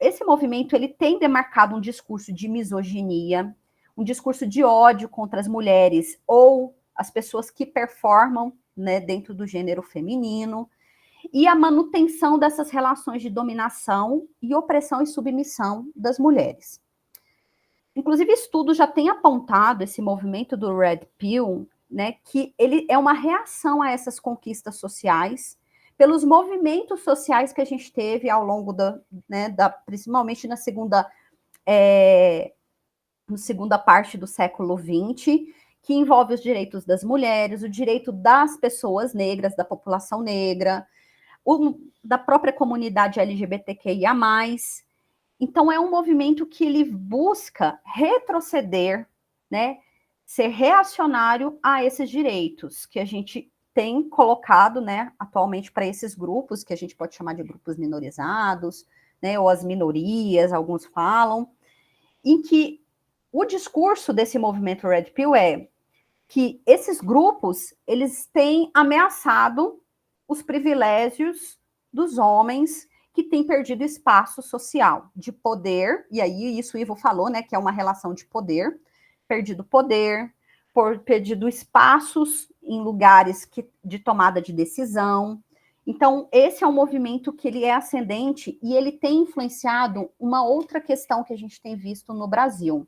esse movimento ele tem demarcado um discurso de misoginia, um discurso de ódio contra as mulheres ou as pessoas que performam, né, dentro do gênero feminino, e a manutenção dessas relações de dominação e opressão e submissão das mulheres. Inclusive, estudos já têm apontado esse movimento do Red Pill, né, que ele é uma reação a essas conquistas sociais, pelos movimentos sociais que a gente teve ao longo principalmente na segunda parte do século XX, que envolve os direitos das mulheres, o direito das pessoas negras, da população negra, da própria comunidade LGBTQIA+. Então, é um movimento que ele busca retroceder, né, ser reacionário a esses direitos que a gente tem colocado, né, atualmente para esses grupos, que a gente pode chamar de grupos minorizados, né, ou as minorias, alguns falam, em que o discurso desse movimento Red Pill é que esses grupos, eles têm ameaçado os privilégios dos homens que têm perdido espaço social, de poder, e aí isso o Ivo falou, né, que é uma relação de poder, perdido espaços em lugares de tomada de decisão. Então, esse é um movimento que ele é ascendente e ele tem influenciado uma outra questão que a gente tem visto no Brasil,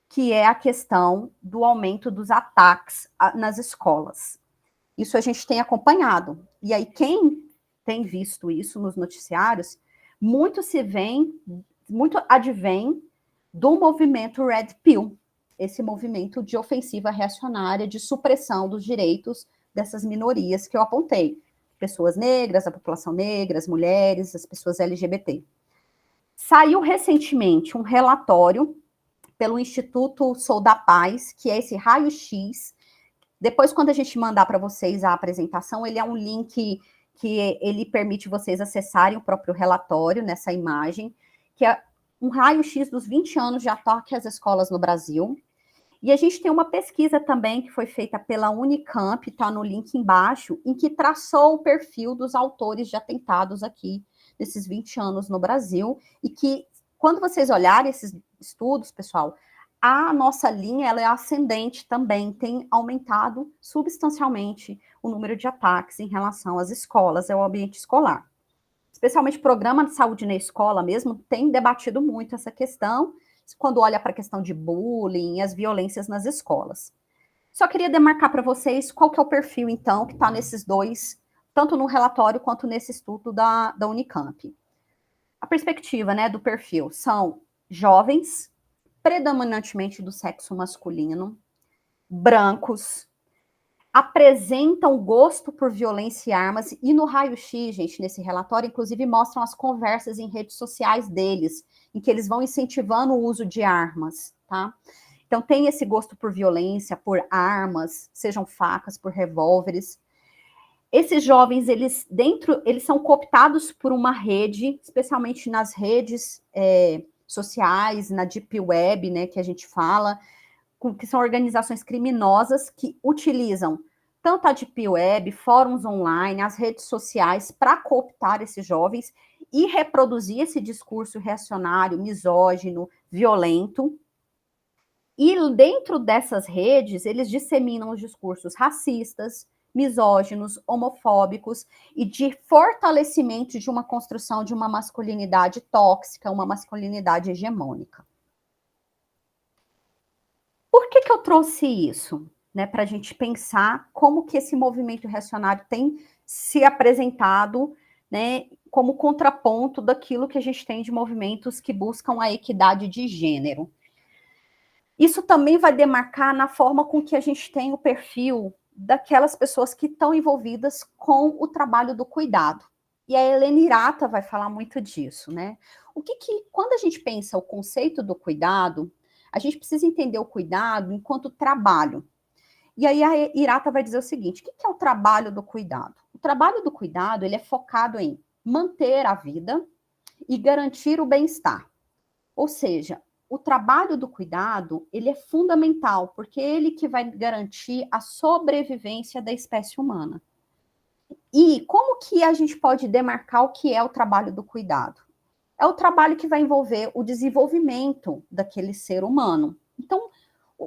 que é a questão do aumento dos ataques nas escolas. Isso a gente tem acompanhado. E aí, quem tem visto isso nos noticiários, muito advém do movimento Red Pill, esse movimento de ofensiva reacionária, de supressão dos direitos dessas minorias que eu apontei. Pessoas negras, a população negra, as mulheres, as pessoas LGBT. Saiu recentemente um relatório pelo Instituto Sou da Paz, que é esse raio-x. Depois, quando a gente mandar para vocês a apresentação, ele é um link que ele permite vocês acessarem o próprio relatório nessa imagem, que é um raio-x dos 20 anos de ataque às escolas no Brasil. E a gente tem uma pesquisa também que foi feita pela Unicamp, está no link embaixo, em que traçou o perfil dos autores de atentados aqui, nesses 20 anos no Brasil, e que, quando vocês olharem esses estudos, pessoal, a nossa linha ela é ascendente também, tem aumentado substancialmente o número de ataques em relação às escolas, ao ambiente escolar. Especialmente o programa de saúde na escola mesmo tem debatido muito essa questão, quando olha para a questão de bullying e as violências nas escolas. Só queria demarcar para vocês qual que é o perfil, então, que está nesses dois, tanto no relatório quanto nesse estudo da Unicamp. A perspectiva, né, do perfil são jovens, predominantemente do sexo masculino, brancos, apresentam gosto por violência e armas, e no raio-x, gente, nesse relatório, inclusive mostram as conversas em redes sociais deles, em que eles vão incentivando o uso de armas, tá? Então, tem esse gosto por violência, por armas, sejam facas, por revólveres. Esses jovens, eles são cooptados por uma rede, especialmente nas redes sociais, na Deep Web, né, que a gente fala, que são organizações criminosas que utilizam tanto a Deep Web, fóruns online, as redes sociais, para cooptar esses jovens e reproduzir esse discurso reacionário, misógino, violento. E dentro dessas redes, eles disseminam os discursos racistas, misóginos, homofóbicos e de fortalecimento de uma construção de uma masculinidade tóxica, uma masculinidade hegemônica. Por que eu trouxe isso? Né, para a gente pensar como que esse movimento reacionário tem se apresentado, né, como contraponto daquilo que a gente tem de movimentos que buscam a equidade de gênero. Isso também vai demarcar na forma com que a gente tem o perfil daquelas pessoas que estão envolvidas com o trabalho do cuidado. E a Helena Hirata vai falar muito disso, né? Quando a gente pensa o conceito do cuidado, a gente precisa entender o cuidado enquanto trabalho. E aí a Hirata vai dizer o seguinte: o que é o trabalho do cuidado? O trabalho do cuidado, ele é focado em manter a vida e garantir o bem-estar. Ou seja, o trabalho do cuidado, ele é fundamental, porque é ele que vai garantir a sobrevivência da espécie humana. E como que a gente pode demarcar o que é o trabalho do cuidado? É o trabalho que vai envolver o desenvolvimento daquele ser humano. Então,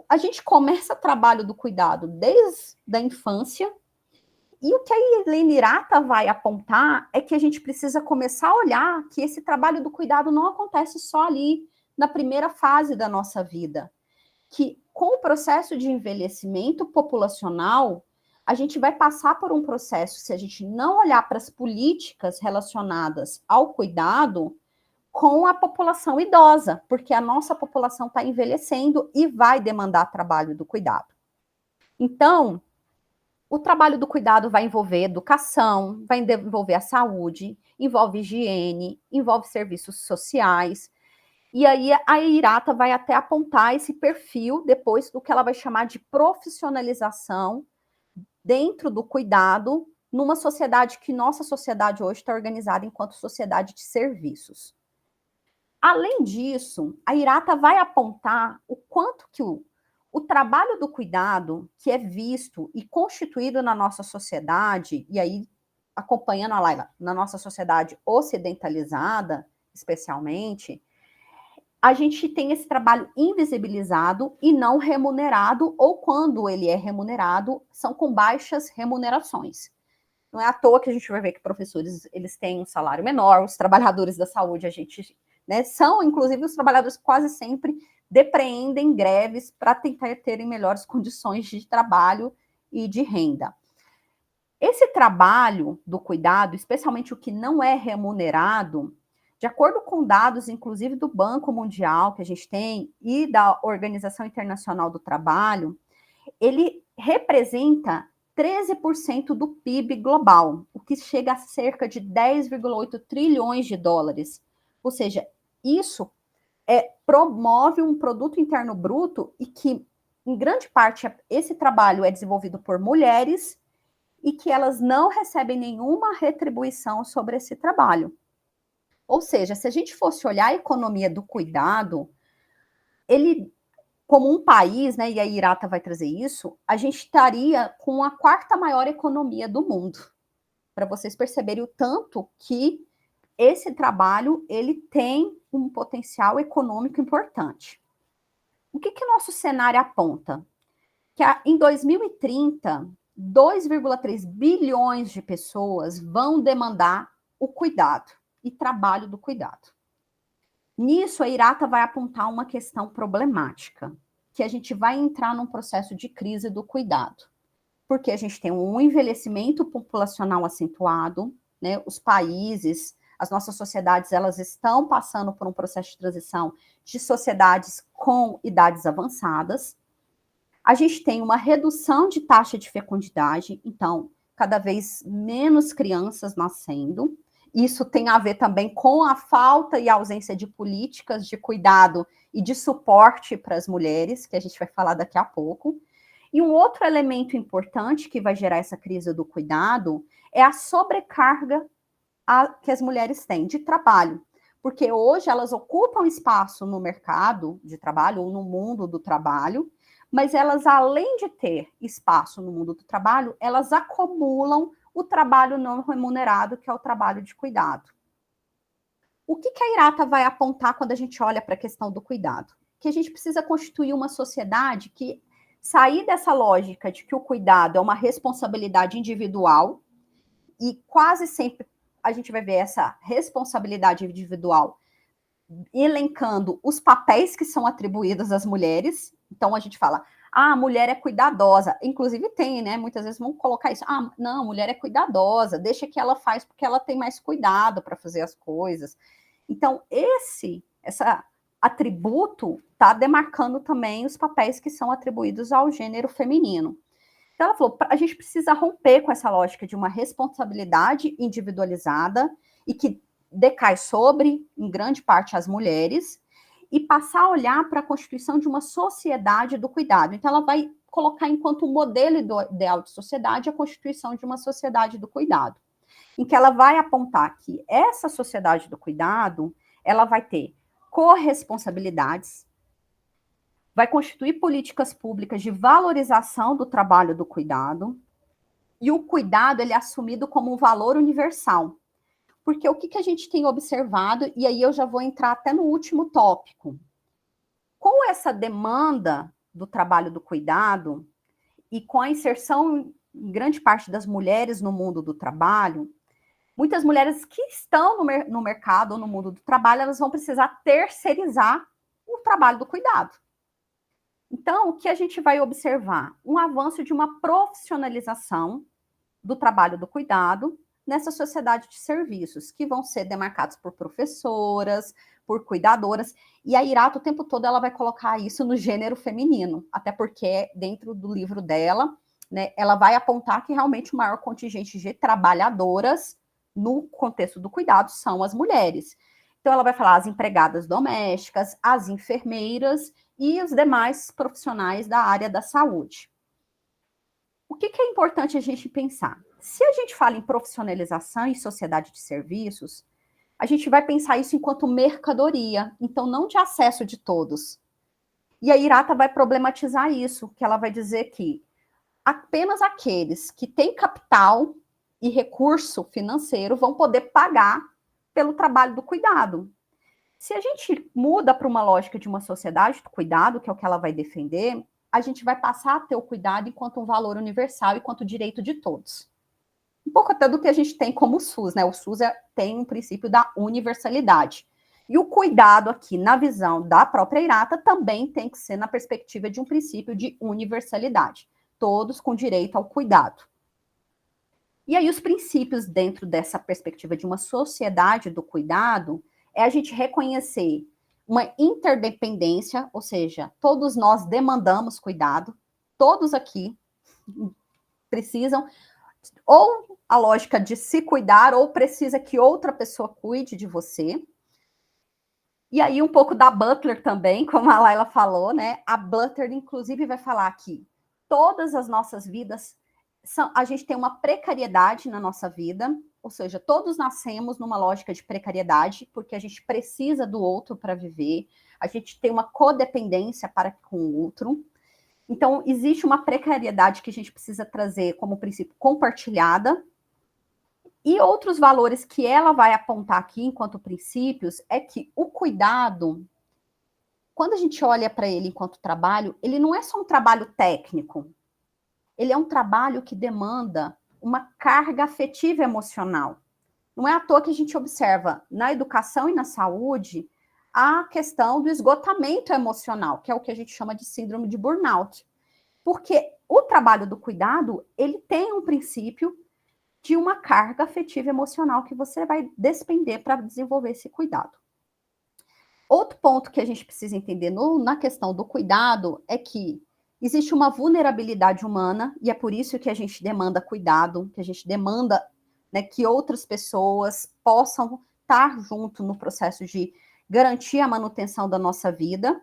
a gente começa o trabalho do cuidado desde a infância, e o que a Helena Hirata vai apontar é que a gente precisa começar a olhar que esse trabalho do cuidado não acontece só ali, na primeira fase da nossa vida, que com o processo de envelhecimento populacional, a gente vai passar por um processo, se a gente não olhar para as políticas relacionadas ao cuidado, com a população idosa, porque a nossa população está envelhecendo e vai demandar trabalho do cuidado. Então, o trabalho do cuidado vai envolver educação, vai envolver a saúde, envolve higiene, envolve serviços sociais. E aí a Irata vai até apontar esse perfil depois do que ela vai chamar de profissionalização dentro do cuidado, numa sociedade que nossa sociedade hoje está organizada enquanto sociedade de serviços. Além disso, a Irata vai apontar o quanto que o trabalho do cuidado, que é visto e constituído na nossa sociedade, e aí acompanhando a Laila, na nossa sociedade ocidentalizada, especialmente, a gente tem esse trabalho invisibilizado e não remunerado, ou quando ele é remunerado, são com baixas remunerações. Não é à toa que a gente vai ver que professores, eles têm um salário menor, os trabalhadores da saúde, a gente, né, são, inclusive, os trabalhadores quase sempre depreendem greves para tentar terem melhores condições de trabalho e de renda. Esse trabalho do cuidado, especialmente o que não é remunerado, de acordo com dados, inclusive, do Banco Mundial que a gente tem e da Organização Internacional do Trabalho, ele representa 13% do PIB global, o que chega a cerca de 10,8 trilhões de dólares. Ou seja, isso promove um produto interno bruto e que, em grande parte, esse trabalho é desenvolvido por mulheres e que elas não recebem nenhuma retribuição sobre esse trabalho. Ou seja, se a gente fosse olhar a economia do cuidado, ele, como um país, né, e a Irata vai trazer isso, a gente estaria com a quarta maior economia do mundo, para vocês perceberem o tanto que esse trabalho ele tem um potencial econômico importante. O que nosso cenário aponta? Que em 2030, 2,3 bilhões de pessoas vão demandar o cuidado e trabalho do cuidado. Nisso, a Irata vai apontar uma questão problemática, que a gente vai entrar num processo de crise do cuidado, porque a gente tem um envelhecimento populacional acentuado, né? Os países, as nossas sociedades, elas estão passando por um processo de transição de sociedades com idades avançadas. A gente tem uma redução de taxa de fecundidade, então, cada vez menos crianças nascendo. Isso tem a ver também com a falta e a ausência de políticas de cuidado e de suporte para as mulheres, que a gente vai falar daqui a pouco. E um outro elemento importante que vai gerar essa crise do cuidado é a sobrecarga que as mulheres têm de trabalho. Porque hoje elas ocupam espaço no mercado de trabalho ou no mundo do trabalho, mas elas, além de ter espaço no mundo do trabalho, elas acumulam o trabalho não remunerado, que é o trabalho de cuidado. O que a Irata vai apontar quando a gente olha para a questão do cuidado? Que a gente precisa constituir uma sociedade que sair dessa lógica de que o cuidado é uma responsabilidade individual, e quase sempre a gente vai ver essa responsabilidade individual elencando os papéis que são atribuídos às mulheres. Então, a gente fala, a mulher é cuidadosa. Inclusive tem, né? Muitas vezes vão colocar isso. Não, a mulher é cuidadosa. Deixa que ela faz porque ela tem mais cuidado para fazer as coisas. Então, esse atributo está demarcando também os papéis que são atribuídos ao gênero feminino. Então, ela falou, a gente precisa romper com essa lógica de uma responsabilidade individualizada e que decai sobre, em grande parte, as mulheres, e passar a olhar para a constituição de uma sociedade do cuidado. Então, ela vai colocar enquanto modelo ideal de sociedade a constituição de uma sociedade do cuidado, em que ela vai apontar que essa sociedade do cuidado, ela vai ter corresponsabilidades, vai constituir políticas públicas de valorização do trabalho do cuidado, e o cuidado ele é assumido como um valor universal. Porque o que a gente tem observado, e aí eu já vou entrar até no último tópico, com essa demanda do trabalho do cuidado e com a inserção em grande parte das mulheres no mundo do trabalho, muitas mulheres que estão no mercado ou no mundo do trabalho, elas vão precisar terceirizar o trabalho do cuidado. Então, o que a gente vai observar? Um avanço de uma profissionalização do trabalho do cuidado nessa sociedade de serviços, que vão ser demarcados por professoras, por cuidadoras, e a Irata o tempo todo ela vai colocar isso no gênero feminino, até porque dentro do livro dela, né, ela vai apontar que realmente o maior contingente de trabalhadoras no contexto do cuidado são as mulheres. Então ela vai falar as empregadas domésticas, as enfermeiras e os demais profissionais da área da saúde. O que é importante a gente pensar? Se a gente fala em profissionalização e sociedade de serviços, a gente vai pensar isso enquanto mercadoria, então não de acesso de todos. E a Irata vai problematizar isso, que ela vai dizer que apenas aqueles que têm capital e recurso financeiro vão poder pagar pelo trabalho do cuidado. Se a gente muda para uma lógica de uma sociedade do cuidado, que é o que ela vai defender, a gente vai passar a ter o cuidado enquanto um valor universal, enquanto direito de todos. Um pouco até do que a gente tem como o SUS, né? O SUS tem um princípio da universalidade. E o cuidado aqui, na visão da própria Irata, também tem que ser na perspectiva de um princípio de universalidade. Todos com direito ao cuidado. E aí os princípios dentro dessa perspectiva de uma sociedade do cuidado é a gente reconhecer uma interdependência, ou seja, todos nós demandamos cuidado, todos aqui precisam, ou a lógica de se cuidar, ou precisa que outra pessoa cuide de você. E aí um pouco da Butler também, como a Laila falou, né? A Butler, inclusive, vai falar que todas as nossas vidas, a gente tem uma precariedade na nossa vida, ou seja, todos nascemos numa lógica de precariedade, porque a gente precisa do outro para viver, a gente tem uma codependência para com o outro. Então, existe uma precariedade que a gente precisa trazer como princípio compartilhada. E outros valores que ela vai apontar aqui enquanto princípios é que o cuidado, quando a gente olha para ele enquanto trabalho, ele não é só um trabalho técnico. Ele é um trabalho que demanda uma carga afetiva e emocional. Não é à toa que a gente observa na educação e na saúde a questão do esgotamento emocional, que é o que a gente chama de síndrome de burnout. Porque o trabalho do cuidado, ele tem um princípio de uma carga afetiva e emocional que você vai despender para desenvolver esse cuidado. Outro ponto que a gente precisa entender na questão do cuidado é que existe uma vulnerabilidade humana, e é por isso que a gente demanda cuidado, que a gente demanda, né, que outras pessoas possam estar junto no processo de garantir a manutenção da nossa vida.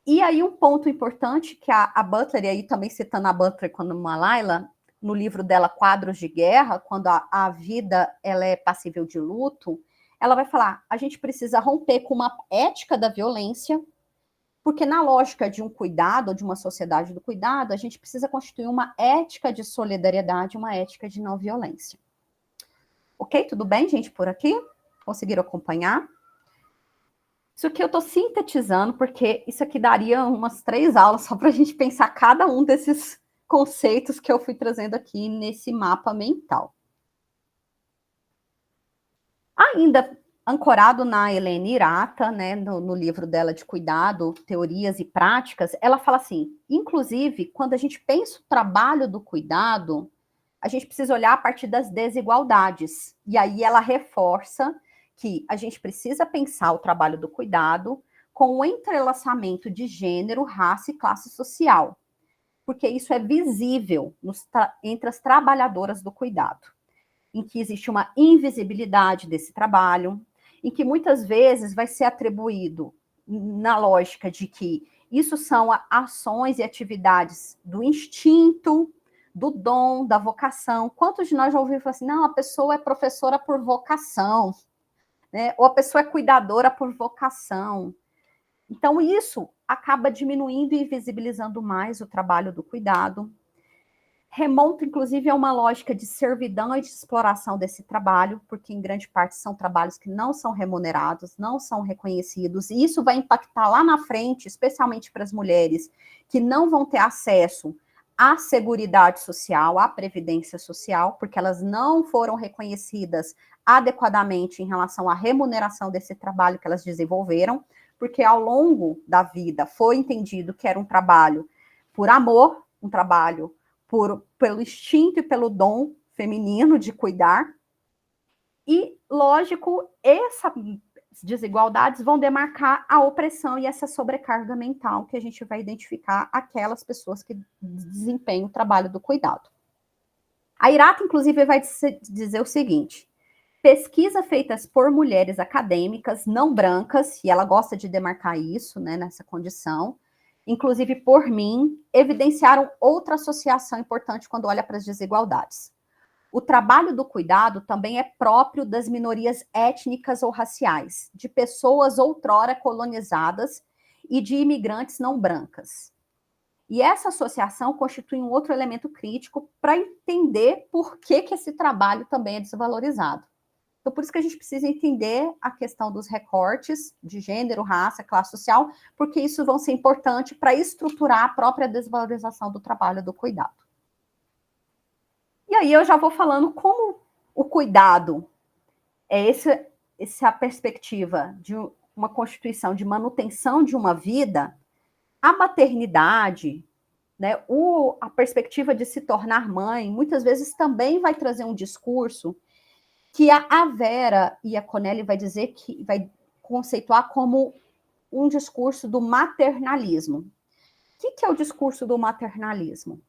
E aí um ponto importante que a Butler, e aí também citando a Butler quando uma Laila, no livro dela Quadros de Guerra, quando a vida ela é passível de luto, ela vai falar, a gente precisa romper com uma ética da violência, porque na lógica de um cuidado, de uma sociedade do cuidado, a gente precisa constituir uma ética de solidariedade, uma ética de não violência. Ok? Tudo bem, gente, por aqui? Conseguiram acompanhar? Isso aqui eu estou sintetizando, porque isso aqui daria umas 3 aulas só para a gente pensar cada um desses conceitos que eu fui trazendo aqui nesse mapa mental. Ainda ancorado na Helene Irata, né, no livro dela de cuidado, teorias e práticas, ela fala assim, inclusive, quando a gente pensa o trabalho do cuidado, a gente precisa olhar a partir das desigualdades. E aí ela reforça que a gente precisa pensar o trabalho do cuidado com o entrelaçamento de gênero, raça e classe social, porque isso é visível entre as trabalhadoras do cuidado, em que existe uma invisibilidade desse trabalho, em que muitas vezes vai ser atribuído na lógica de que isso são ações e atividades do instinto, do dom, da vocação. Quantos de nós já ouviram falar assim, não, a pessoa é professora por vocação, né? Ou a pessoa é cuidadora por vocação. Então, isso acaba diminuindo e visibilizando mais o trabalho do cuidado. Remonta, inclusive, a uma lógica de servidão e de exploração desse trabalho, porque em grande parte são trabalhos que não são remunerados, não são reconhecidos, e isso vai impactar lá na frente, especialmente para as mulheres, que não vão ter acesso à seguridade social, à previdência social, porque elas não foram reconhecidas adequadamente em relação à remuneração desse trabalho que elas desenvolveram, porque ao longo da vida foi entendido que era um trabalho por amor, um trabalho pelo instinto e pelo dom feminino de cuidar. E, lógico, essas desigualdades vão demarcar a opressão e essa sobrecarga mental que a gente vai identificar aquelas pessoas que desempenham o trabalho do cuidado. A Irata, inclusive, vai dizer o seguinte: pesquisas feitas por mulheres acadêmicas não brancas, e ela gosta de demarcar isso, né, nessa condição, inclusive por mim, evidenciaram outra associação importante quando olha para as desigualdades. O trabalho do cuidado também é próprio das minorias étnicas ou raciais, de pessoas outrora colonizadas e de imigrantes não brancas. E essa associação constitui um outro elemento crítico para entender por que esse trabalho também é desvalorizado. Então, por isso que a gente precisa entender a questão dos recortes de gênero, raça, classe social, porque isso vão ser importante para estruturar a própria desvalorização do trabalho do cuidado. E aí eu já vou falando como o cuidado é essa perspectiva de uma constituição de manutenção de uma vida, a maternidade, né, a perspectiva de se tornar mãe, muitas vezes também vai trazer um discurso que a Vera e a Conelli vai dizer que vai conceituar como um discurso do maternalismo. O que é o discurso do maternalismo?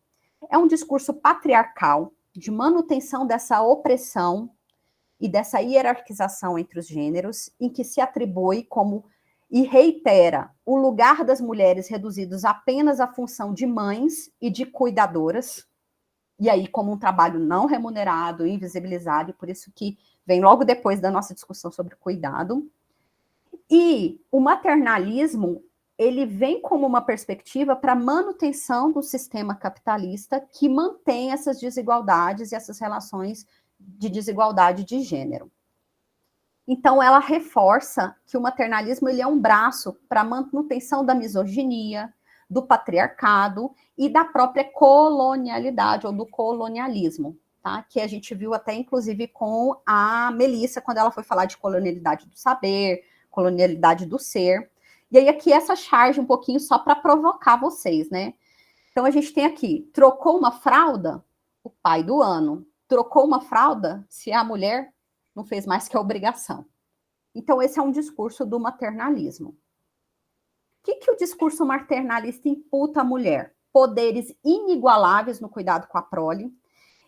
É um discurso patriarcal de manutenção dessa opressão e dessa hierarquização entre os gêneros, em que se atribui como e reitera o lugar das mulheres reduzidos apenas à função de mães e de cuidadoras, e aí como um trabalho não remunerado, invisibilizado, e por isso que vem logo depois da nossa discussão sobre cuidado. E o maternalismo, ele vem como uma perspectiva para a manutenção do sistema capitalista que mantém essas desigualdades e essas relações de desigualdade de gênero. Então, ela reforça que o maternalismo ele é um braço para a manutenção da misoginia, do patriarcado e da própria colonialidade, ou do colonialismo, tá? Que a gente viu até, inclusive, com a Melissa, quando ela foi falar de colonialidade do saber, colonialidade do ser. E aí, aqui, essa charge um pouquinho só para provocar vocês, né? Então, a gente tem aqui, trocou uma fralda, o pai do ano. Trocou uma fralda, se a mulher não fez mais que a obrigação. Então, esse é um discurso do maternalismo. O que o discurso maternalista imputa à mulher? Poderes inigualáveis no cuidado com a prole.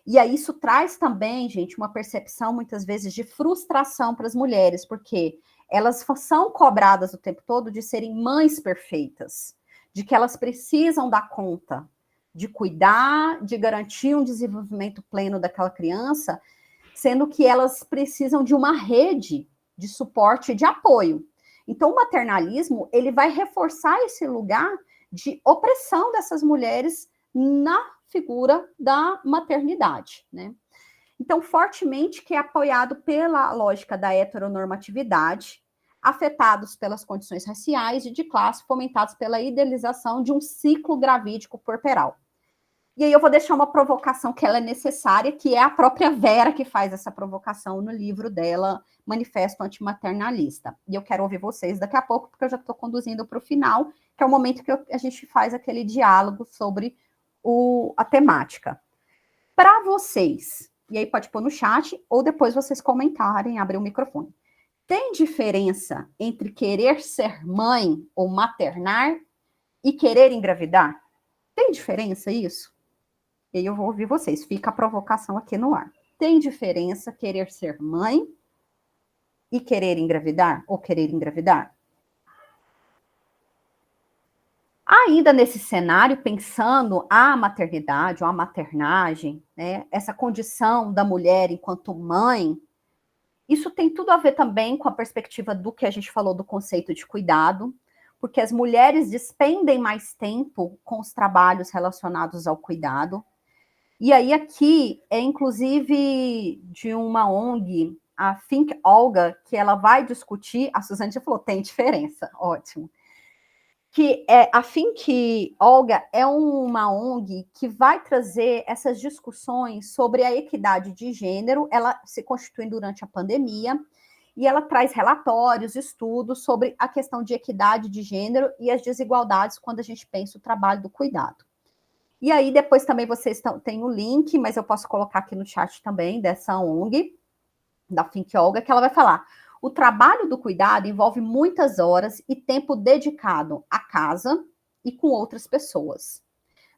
E aí isso traz também, gente, uma percepção, muitas vezes, de frustração para as mulheres, porque elas são cobradas o tempo todo de serem mães perfeitas, de que elas precisam dar conta de cuidar, de garantir um desenvolvimento pleno daquela criança, sendo que elas precisam de uma rede de suporte e de apoio. Então, o maternalismo, ele vai reforçar esse lugar de opressão dessas mulheres na figura da maternidade, né? Então, fortemente que é apoiado pela lógica da heteronormatividade, afetados pelas condições raciais e de classe, fomentados pela idealização de um ciclo gravídico puerperal. E aí eu vou deixar uma provocação que ela é necessária, que é a própria Vera que faz essa provocação no livro dela, Manifesto Antimaternalista. E eu quero ouvir vocês daqui a pouco, porque eu já estou conduzindo para o final, que é o momento que a gente faz aquele diálogo sobre a temática. Para vocês, e aí pode pôr no chat, ou depois vocês comentarem, abrir o microfone. Tem diferença entre querer ser mãe ou maternar e querer engravidar? Tem diferença isso? E aí eu vou ouvir vocês. Fica a provocação aqui no ar. Tem diferença querer ser mãe e querer engravidar? Ou querer engravidar? Ainda nesse cenário, pensando a maternidade ou a maternagem, né, essa condição da mulher enquanto mãe, isso tem tudo a ver também com a perspectiva do que a gente falou do conceito de cuidado, porque as mulheres despendem mais tempo com os trabalhos relacionados ao cuidado. E aí aqui é inclusive de uma ONG, a Think Olga, que ela vai discutir, a Suzane já falou, tem diferença, ótimo. Que a Think Olga é uma ONG que vai trazer essas discussões sobre a equidade de gênero, ela se constitui durante a pandemia, e ela traz relatórios, estudos sobre a questão de equidade de gênero e as desigualdades quando a gente pensa o trabalho do cuidado. E aí, depois também vocês têm o link, mas eu posso colocar aqui no chat também, dessa ONG, da Think Olga, que ela vai falar: o trabalho do cuidado envolve muitas horas e tempo dedicado à casa e com outras pessoas.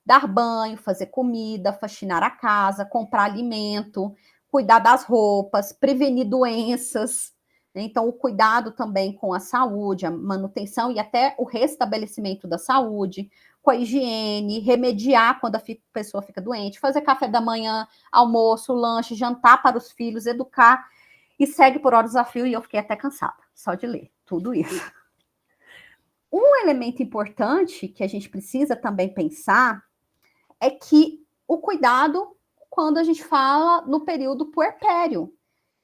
Dar banho, fazer comida, faxinar a casa, comprar alimento, cuidar das roupas, prevenir doenças. Então, o cuidado também com a saúde, a manutenção e até o restabelecimento da saúde, com a higiene, remediar quando a pessoa fica doente, fazer café da manhã, almoço, lanche, jantar para os filhos, educar, e segue por horas a fio, e eu fiquei até cansada só de ler tudo isso. Um elemento importante que a gente precisa também pensar é que o cuidado, quando a gente fala no período puerpério,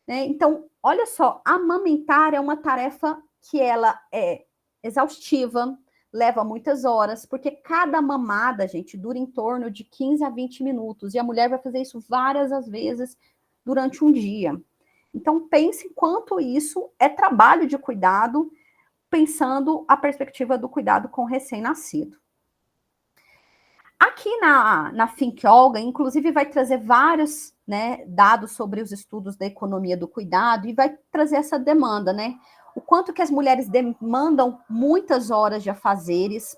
né? Então, olha só, amamentar é uma tarefa que ela é exaustiva, leva muitas horas, porque cada mamada, gente, dura em torno de 15 a 20 minutos, e a mulher vai fazer isso várias vezes durante um dia. Então, pense quanto isso é trabalho de cuidado, pensando a perspectiva do cuidado com o recém-nascido. Aqui na Think Olga, inclusive, vai trazer vários, né, dados sobre os estudos da economia do cuidado e vai trazer essa demanda, né? O quanto que as mulheres demandam muitas horas de afazeres,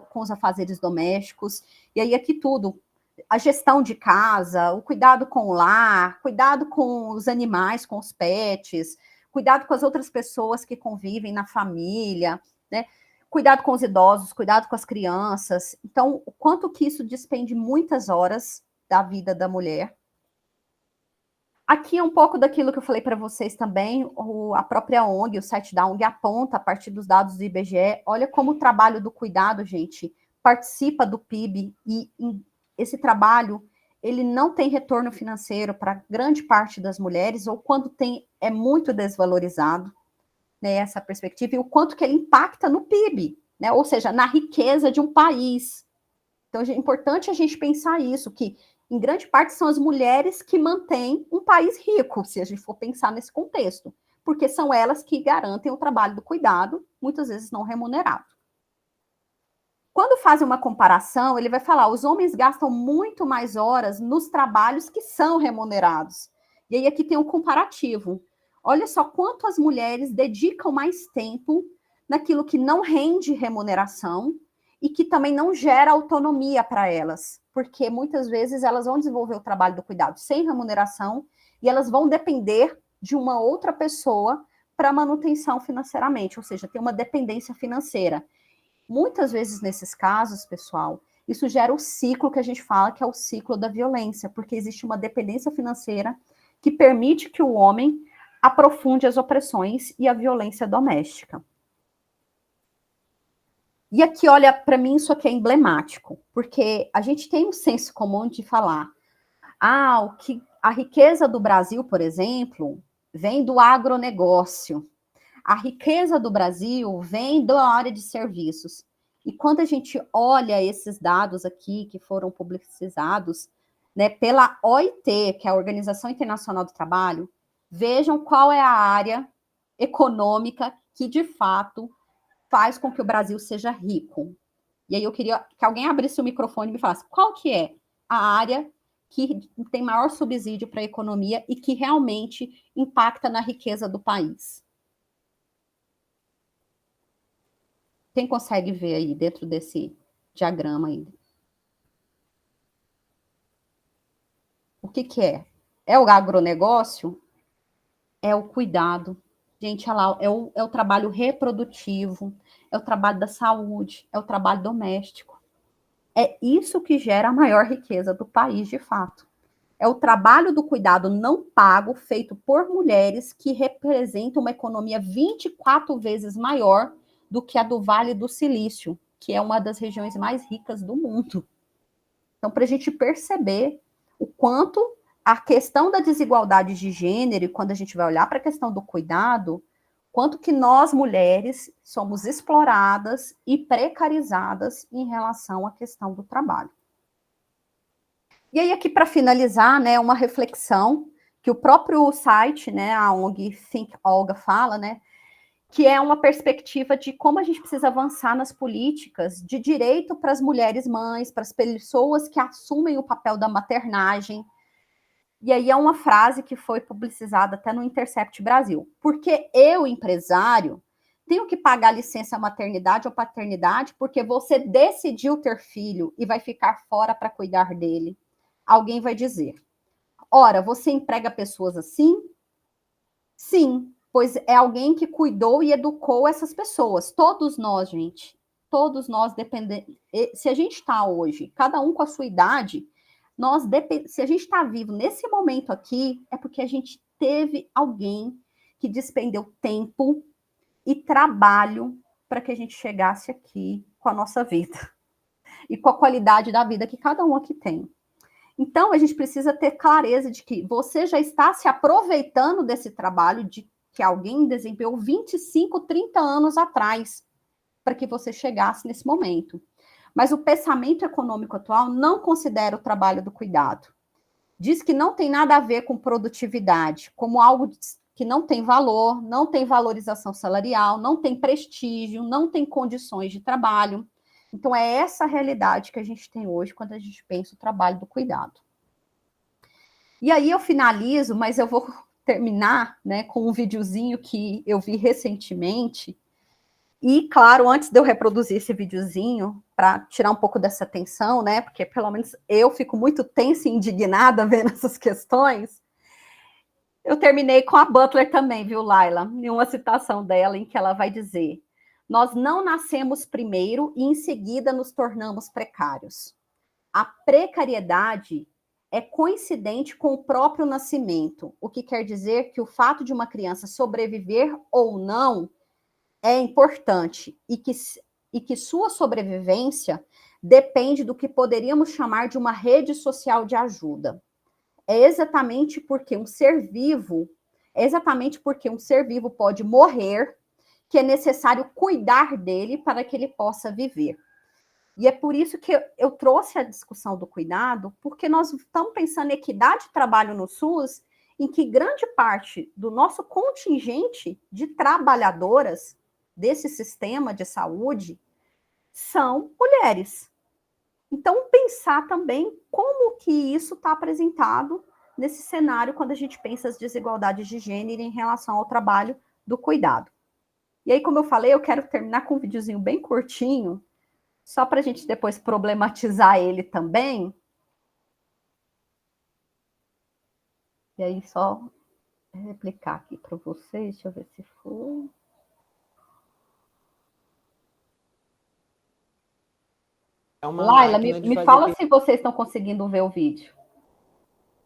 com os afazeres domésticos, e aí aqui tudo, a gestão de casa, o cuidado com o lar, cuidado com os animais, com os pets, cuidado com as outras pessoas que convivem na família, né? Cuidado com os idosos, cuidado com as crianças. Então, o quanto que isso despende muitas horas da vida da mulher. Aqui é um pouco daquilo que eu falei para vocês também, a própria ONG, o site da ONG aponta, a partir dos dados do IBGE, olha como o trabalho do cuidado, gente, participa do PIB, e esse trabalho, ele não tem retorno financeiro para grande parte das mulheres, ou quando tem, é muito desvalorizado, né, essa perspectiva, e o quanto que ele impacta no PIB, né, ou seja, na riqueza de um país. Então, é importante a gente pensar isso, que em grande parte são as mulheres que mantêm um país rico, se a gente for pensar nesse contexto, porque são elas que garantem o trabalho do cuidado, muitas vezes não remunerado. Quando fazem uma comparação, ele vai falar, os homens gastam muito mais horas nos trabalhos que são remunerados. E aí aqui tem um comparativo. Olha só quanto as mulheres dedicam mais tempo naquilo que não rende remuneração e que também não gera autonomia para elas, porque muitas vezes elas vão desenvolver o trabalho do cuidado sem remuneração e elas vão depender de uma outra pessoa para manutenção financeiramente, ou seja, tem uma dependência financeira. Muitas vezes nesses casos, pessoal, isso gera o ciclo que a gente fala, que é o ciclo da violência, porque existe uma dependência financeira que permite que o homem aprofunde as opressões e a violência doméstica. E aqui, olha, para mim isso aqui é emblemático, porque a gente tem um senso comum de falar, a riqueza do Brasil, por exemplo, vem do agronegócio. A riqueza do Brasil vem da área de serviços. E quando a gente olha esses dados aqui, que foram publicizados, né, pela OIT, que é a Organização Internacional do Trabalho, vejam qual é a área econômica que, de fato, faz com que o Brasil seja rico. E aí eu queria que alguém abrisse o microfone e me falasse qual que é a área que tem maior subsídio para a economia e que realmente impacta na riqueza do país. Quem consegue ver aí dentro desse diagrama aí? O que é? É o agronegócio? É o cuidado. Gente, olha lá, é o trabalho reprodutivo, é o trabalho da saúde, é o trabalho doméstico. É isso que gera a maior riqueza do país, de fato. É o trabalho do cuidado não pago, feito por mulheres, que representam uma economia 24 vezes maior do que a do Vale do Silício, que é uma das regiões mais ricas do mundo. Então, para a gente perceber o quanto a questão da desigualdade de gênero, e quando a gente vai olhar para a questão do cuidado, quanto que nós, mulheres, somos exploradas e precarizadas em relação à questão do trabalho. E aí, aqui, para finalizar, né, uma reflexão que o próprio site, né, a ONG Think Olga fala, né, que é uma perspectiva de como a gente precisa avançar nas políticas de direito para as mulheres mães, para as pessoas que assumem o papel da maternagem. E aí é uma frase que foi publicizada até no Intercept Brasil. Porque eu, empresário, tenho que pagar licença maternidade ou paternidade porque você decidiu ter filho e vai ficar fora para cuidar dele. Alguém vai dizer, ora, você emprega pessoas assim? Sim, pois é alguém que cuidou e educou essas pessoas. Todos nós, gente, todos nós dependemos. Se a gente está hoje, cada um com a sua idade, se a gente está vivo nesse momento aqui, é porque a gente teve alguém que despendeu tempo e trabalho para que a gente chegasse aqui com a nossa vida e com a qualidade da vida que cada um aqui tem. Então, a gente precisa ter clareza de que você já está se aproveitando desse trabalho de que alguém desempenhou 25, 30 anos atrás, para que você chegasse nesse momento. Mas o pensamento econômico atual não considera o trabalho do cuidado. Diz que não tem nada a ver com produtividade, como algo que não tem valor, não tem valorização salarial, não tem prestígio, não tem condições de trabalho. Então, é essa a realidade que a gente tem hoje quando a gente pensa o trabalho do cuidado. E aí eu finalizo, mas eu vou terminar, né, com um videozinho que eu vi recentemente. E, claro, antes de eu reproduzir esse videozinho, para tirar um pouco dessa tensão, né, porque pelo menos eu fico muito tensa e indignada vendo essas questões, eu terminei com a Butler também, viu, Laila? Em uma citação dela em que ela vai dizer: nós não nascemos primeiro e em seguida nos tornamos precários. A precariedade é coincidente com o próprio nascimento, o que quer dizer que o fato de uma criança sobreviver ou não é importante e que sua sobrevivência depende do que poderíamos chamar de uma rede social de ajuda. É exatamente porque um ser vivo pode morrer que é necessário cuidar dele para que ele possa viver. E é por isso que eu trouxe a discussão do cuidado, porque nós estamos pensando em equidade de trabalho no SUS, em que grande parte do nosso contingente de trabalhadoras desse sistema de saúde são mulheres. Então, pensar também como que isso está apresentado nesse cenário quando a gente pensa as desigualdades de gênero em relação ao trabalho do cuidado. E aí, como eu falei, eu quero terminar com um videozinho bem curtinho, só para a gente depois problematizar ele também. E aí, só replicar aqui para vocês, deixa eu ver se for. Laila, me fala se vocês estão conseguindo ver o vídeo.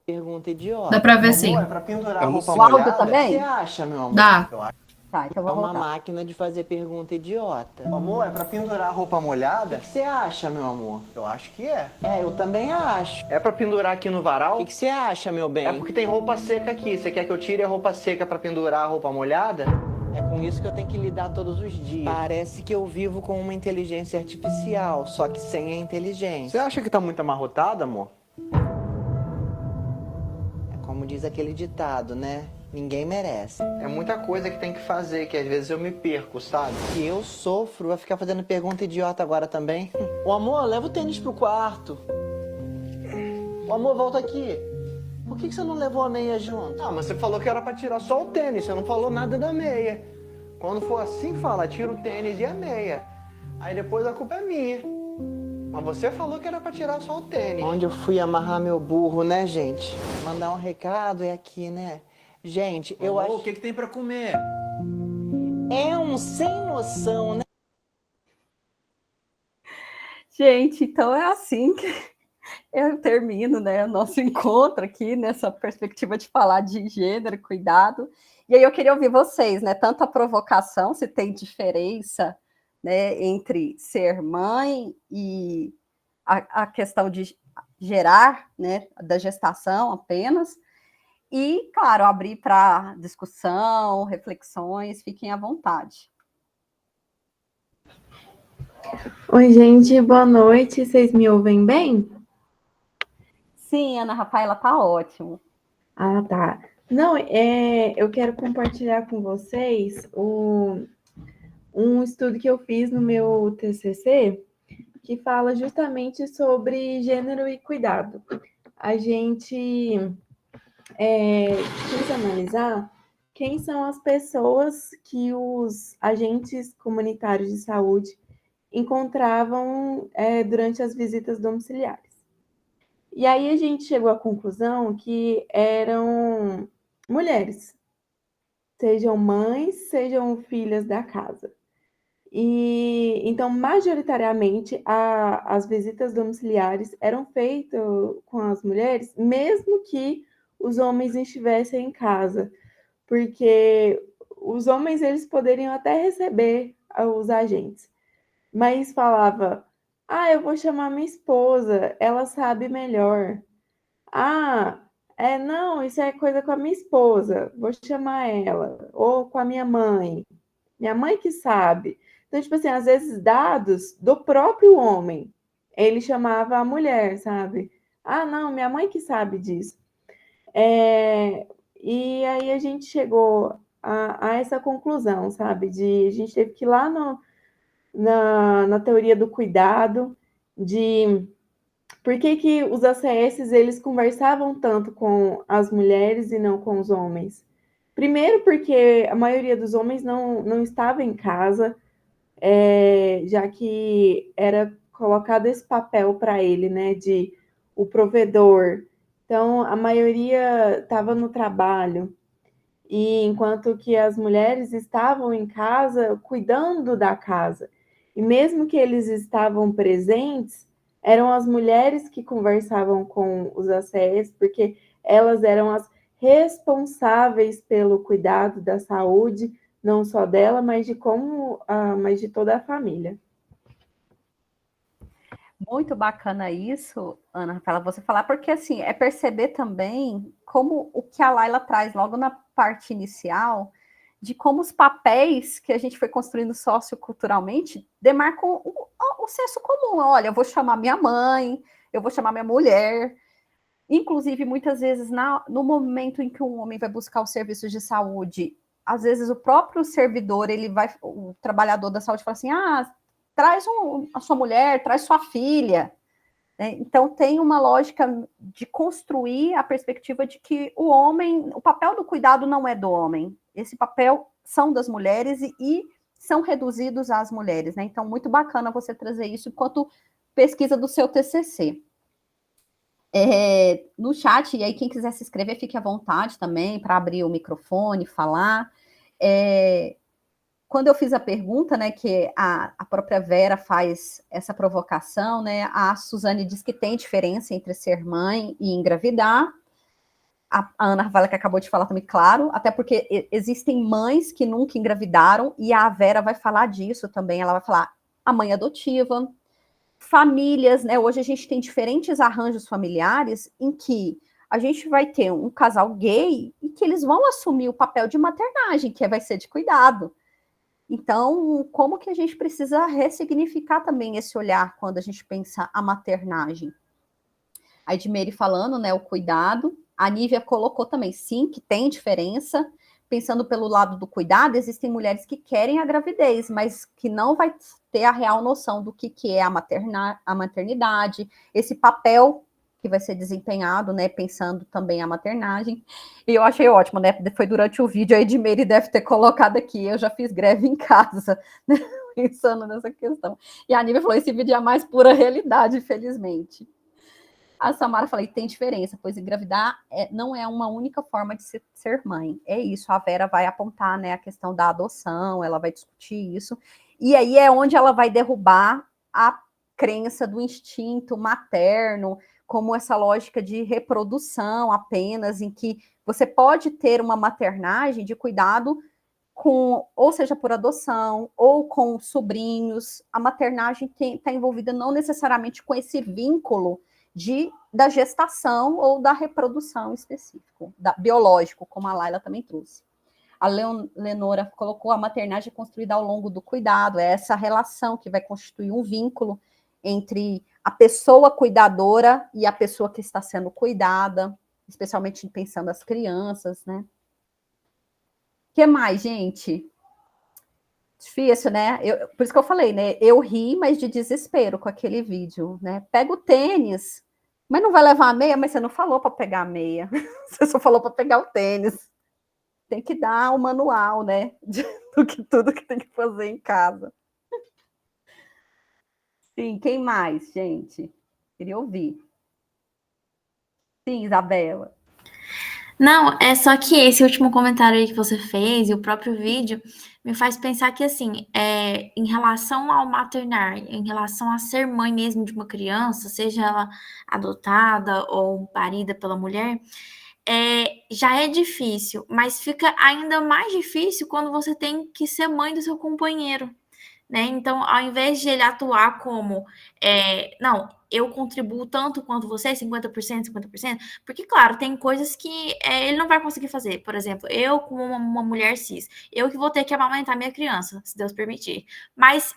Pergunta idiota. Dá pra ver sim. É pra pendurar roupa O áudio molhada? também? O que você acha, meu amor? Dá. Tá, então É vou uma voltar. máquina de fazer pergunta idiota. Amor, é pra pendurar roupa molhada? O que você acha, meu amor? Eu acho que é. É, eu também acho. É pra pendurar aqui no varal? O que você acha, meu bem? É porque tem roupa seca aqui. Você quer que eu tire a roupa seca pra pendurar a roupa molhada? É com isso que eu tenho que lidar todos os dias. Parece que eu vivo com uma inteligência artificial, só que sem a inteligência. Você acha que tá muito amarrotada, amor? É como diz aquele ditado, né? Ninguém merece. É muita coisa que tem que fazer, que às vezes eu me perco, sabe? E eu sofro, vai ficar fazendo pergunta idiota agora também. Ô amor, leva o tênis pro quarto. Ô amor, volta aqui. Por que você não levou a meia junto? Ah, mas você falou que era pra tirar só o tênis, você não falou nada da meia. Quando for assim, fala, tira o tênis e a meia. Aí depois a culpa é minha. Mas você falou que era pra tirar só o tênis. Onde eu fui amarrar meu burro, né, gente? Mandar um recado é aqui, né? Gente, eu acho... O que tem pra comer? É um sem noção, né? Gente, então é assim que eu termino, né, o nosso encontro aqui, nessa perspectiva de falar de gênero, cuidado. E aí eu queria ouvir vocês, né, tanto a provocação, se tem diferença, né, entre ser mãe e a questão de gerar, né, da gestação apenas, e, claro, abrir para discussão, reflexões, fiquem à vontade. Oi, gente, boa noite. Vocês me ouvem bem? Sim, Ana Rafaela, tá ótimo. Ah, tá. Não, eu quero compartilhar com vocês um estudo que eu fiz no meu TCC, que fala justamente sobre gênero e cuidado. A gente quis analisar quem são as pessoas que os agentes comunitários de saúde encontravam durante as visitas domiciliares. E aí a gente chegou à conclusão que eram mulheres, sejam mães, sejam filhas da casa. E então, majoritariamente, as visitas domiciliares eram feitas com as mulheres, mesmo que os homens estivessem em casa, porque os homens eles poderiam até receber os agentes, mas falava: "Ah, eu vou chamar minha esposa, ela sabe melhor. Ah, não, isso é coisa com a minha esposa, vou chamar ela, ou com a minha mãe que sabe." Então, tipo assim, às vezes dados do próprio homem, ele chamava a mulher, sabe? Ah, não, minha mãe que sabe disso. E aí a gente chegou a essa conclusão, sabe? A gente teve que ir lá na teoria do cuidado, de por que os ACS eles conversavam tanto com as mulheres e não com os homens. Primeiro porque a maioria dos homens não estava em casa, já que era colocado esse papel para ele, né, de o provedor. Então, a maioria estava no trabalho, e enquanto que as mulheres estavam em casa cuidando da casa. E mesmo que eles estavam presentes, eram as mulheres que conversavam com os ACS, porque elas eram as responsáveis pelo cuidado da saúde, não só dela, mas mas de toda a família. Muito bacana isso, Ana Rafaela, você falar, porque assim, é perceber também como o que a Laila traz logo na parte inicial, de como os papéis que a gente foi construindo socioculturalmente demarcam o senso comum. Olha, eu vou chamar minha mãe, eu vou chamar minha mulher. Inclusive, muitas vezes, no momento em que um homem vai buscar os serviços de saúde, às vezes o próprio servidor, o trabalhador da saúde fala assim, traz a sua mulher, traz sua filha. Né? Então, tem uma lógica de construir a perspectiva de que o papel do cuidado não é do homem. Esse papel são das mulheres e são reduzidos às mulheres. Né? Então, muito bacana você trazer isso enquanto pesquisa do seu TCC. No chat, e aí quem quiser se inscrever, fique à vontade também para abrir o microfone, falar. Quando eu fiz a pergunta, né, que a própria Vera faz essa provocação, né, a Suzane diz que tem diferença entre ser mãe e engravidar. A Ana Rafaela, que acabou de falar também, claro, até porque existem mães que nunca engravidaram, e a Vera vai falar disso também, ela vai falar a mãe adotiva, famílias, né, hoje a gente tem diferentes arranjos familiares em que a gente vai ter um casal gay e que eles vão assumir o papel de maternagem, que vai ser de cuidado. Então, como que a gente precisa ressignificar também esse olhar quando a gente pensa a maternagem? A Edmeire falando, né, o cuidado. A Nívia colocou também, sim, que tem diferença. Pensando pelo lado do cuidado, existem mulheres que querem a gravidez, mas que não vai ter a real noção do que é a maternidade, esse papel que vai ser desempenhado, né, pensando também a maternagem. E eu achei ótimo, né, foi durante o vídeo, a Edmeire deve ter colocado aqui, eu já fiz greve em casa, né, pensando nessa questão. E a Nívia falou, esse vídeo é a mais pura realidade, infelizmente. A Samara falou, tem diferença, pois engravidar não é uma única forma de ser mãe. É isso, a Vera vai apontar, né, a questão da adoção, ela vai discutir isso. E aí é onde ela vai derrubar a crença do instinto materno, como essa lógica de reprodução apenas, em que você pode ter uma maternagem de cuidado ou seja, por adoção, ou com sobrinhos. A maternagem está envolvida não necessariamente com esse vínculo da gestação ou da reprodução específico, biológico, como a Laila também trouxe. A Leonora colocou a maternagem construída ao longo do cuidado, é essa relação que vai constituir um vínculo entre a pessoa cuidadora e a pessoa que está sendo cuidada. especialmente pensando as crianças, né? O que mais, gente? Difícil, né? Por isso que eu falei, né? Eu ri, mas de desespero com aquele vídeo, né? Pega o tênis, mas não vai levar a meia, mas você não falou para pegar a meia. Você só falou para pegar o tênis. Tem que dar o manual, né? Do que tudo que tem que fazer em casa. Sim, quem mais, gente? Queria ouvir. Sim, Isabela. Não, é só que esse último comentário aí que você fez e o próprio vídeo me faz pensar que, assim, em relação ao maternar, em relação a ser mãe mesmo de uma criança, seja ela adotada ou parida pela mulher, já é difícil, mas fica ainda mais difícil quando você tem que ser mãe do seu companheiro, né? Então, ao invés de ele atuar como, não, eu contribuo tanto quanto você, 50%, 50%, porque, claro, tem coisas que ele não vai conseguir fazer. Por exemplo, eu, como uma mulher cis, eu que vou ter que amamentar minha criança, se Deus permitir. Mas,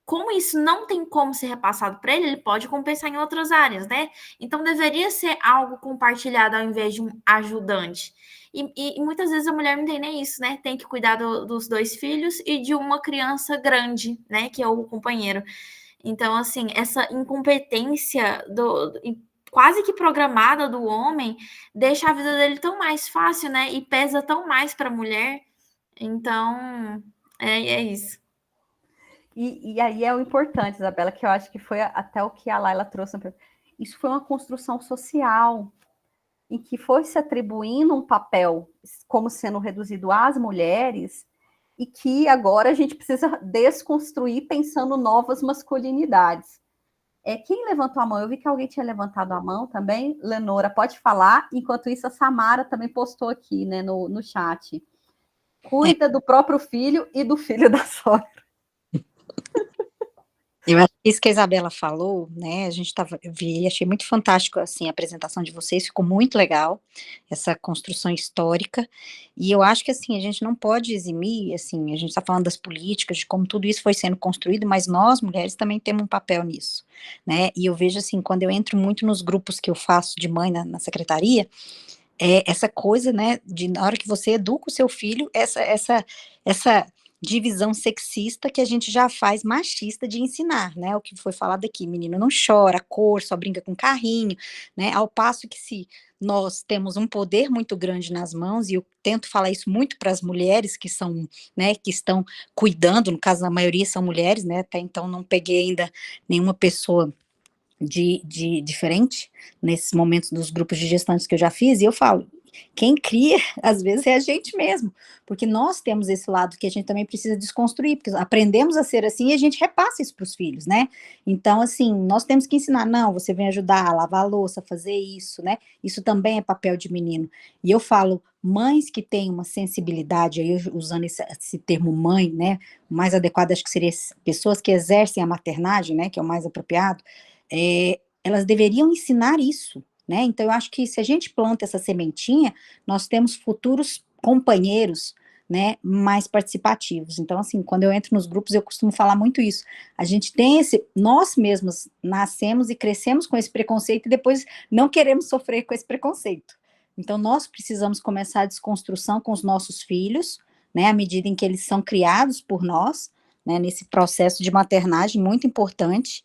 como isso não tem como ser repassado para ele, ele pode compensar em outras áreas, né? Então, deveria ser algo compartilhado ao invés de um ajudante. E muitas vezes a mulher não tem nem isso, né? Tem que cuidar dos 2 filhos e de uma criança grande, né? Que é o companheiro. Então, assim, essa incompetência quase que programada do homem deixa a vida dele tão mais fácil, né? E pesa tão mais para a mulher. Então, é isso. E aí é o importante, Isabela, que eu acho que foi até o que a Laila trouxe. Isso foi uma construção social, em que foi se atribuindo um papel como sendo reduzido às mulheres, e que agora a gente precisa desconstruir pensando novas masculinidades. Quem levantou a mão? Eu vi que alguém tinha levantado a mão também. Lenora, pode falar. Enquanto isso, a Samara também postou aqui, né, no chat. Cuida do próprio filho e do filho da sogra. Eu acho que isso que a Isabela falou, né, eu vi, achei muito fantástico, assim, a apresentação de vocês, ficou muito legal, essa construção histórica, e eu acho que, assim, a gente não pode eximir, assim, a gente está falando das políticas, de como tudo isso foi sendo construído, mas nós, mulheres, também temos um papel nisso, né, e eu vejo, assim, quando eu entro muito nos grupos que eu faço de mãe na secretaria, essa coisa, né, de na hora que você educa o seu filho, essa divisão sexista que a gente já faz machista de ensinar, né, o que foi falado aqui, menino não chora, cor, só brinca com carrinho, né, ao passo que se nós temos um poder muito grande nas mãos, e eu tento falar isso muito para as mulheres que são, né, que estão cuidando, no caso a maioria são mulheres, né, até então não peguei ainda nenhuma pessoa de diferente, nesses momentos dos grupos de gestantes que eu já fiz, e eu falo, quem cria, às vezes, é a gente mesmo, porque nós temos esse lado que a gente também precisa desconstruir, porque aprendemos a ser assim e a gente repassa isso para os filhos, né? Então, assim, nós temos que ensinar, não, você vem ajudar a lavar a louça, fazer isso, né? Isso também é papel de menino. E eu falo, mães que têm uma sensibilidade, aí usando esse termo mãe, né? O mais adequado acho que seria pessoas que exercem a maternagem, né? Que é o mais apropriado, elas deveriam ensinar isso, né? Então, eu acho que se a gente planta essa sementinha, nós temos futuros companheiros, né, mais participativos. Então, assim, quando eu entro nos grupos, eu costumo falar muito isso. A gente tem nós mesmos nascemos e crescemos com esse preconceito e depois não queremos sofrer com esse preconceito. Então, nós precisamos começar a desconstrução com os nossos filhos, né, à medida em que eles são criados por nós, né, nesse processo de maternagem muito importante.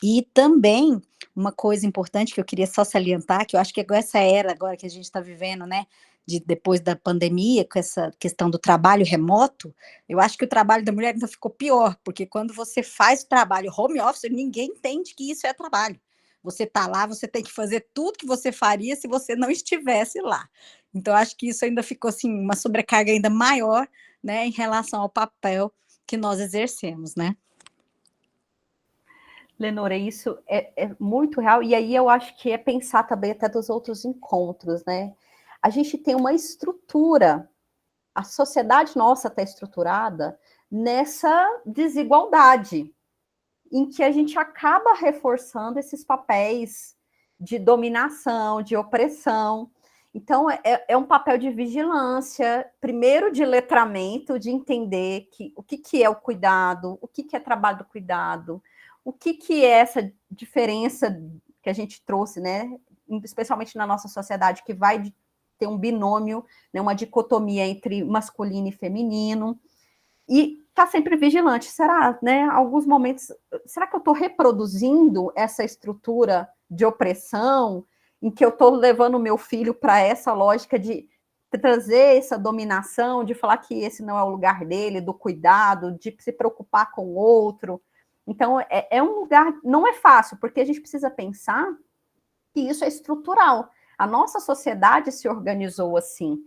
E também, uma coisa importante que eu queria só salientar, que eu acho que essa era agora que a gente está vivendo, né, depois da pandemia, com essa questão do trabalho remoto, eu acho que o trabalho da mulher ainda ficou pior, porque quando você faz o trabalho home office, ninguém entende que isso é trabalho. Você está lá, você tem que fazer tudo que você faria se você não estivesse lá. Então, acho que isso ainda ficou, assim, uma sobrecarga ainda maior, né, em relação ao papel que nós exercemos, né? Lenora, isso é muito real, e aí eu acho que é pensar também até dos outros encontros, né? A gente tem uma estrutura, a sociedade nossa está estruturada nessa desigualdade, em que a gente acaba reforçando esses papéis de dominação, de opressão. Então, é um papel de vigilância, primeiro de letramento, de entender o que é o cuidado, o que é trabalho do cuidado, o que é essa diferença que a gente trouxe, né? especialmente na nossa sociedade, que vai ter um binômio, né, uma dicotomia entre masculino e feminino, e tá sempre vigilante. Será, né, alguns momentos, será que eu estou reproduzindo essa estrutura de opressão, em que eu estou levando o meu filho para essa lógica de trazer essa dominação, de falar que esse não é o lugar dele, do cuidado, de se preocupar com o outro? Então, é um lugar, não é fácil, porque a gente precisa pensar que isso é estrutural. A nossa sociedade se organizou assim.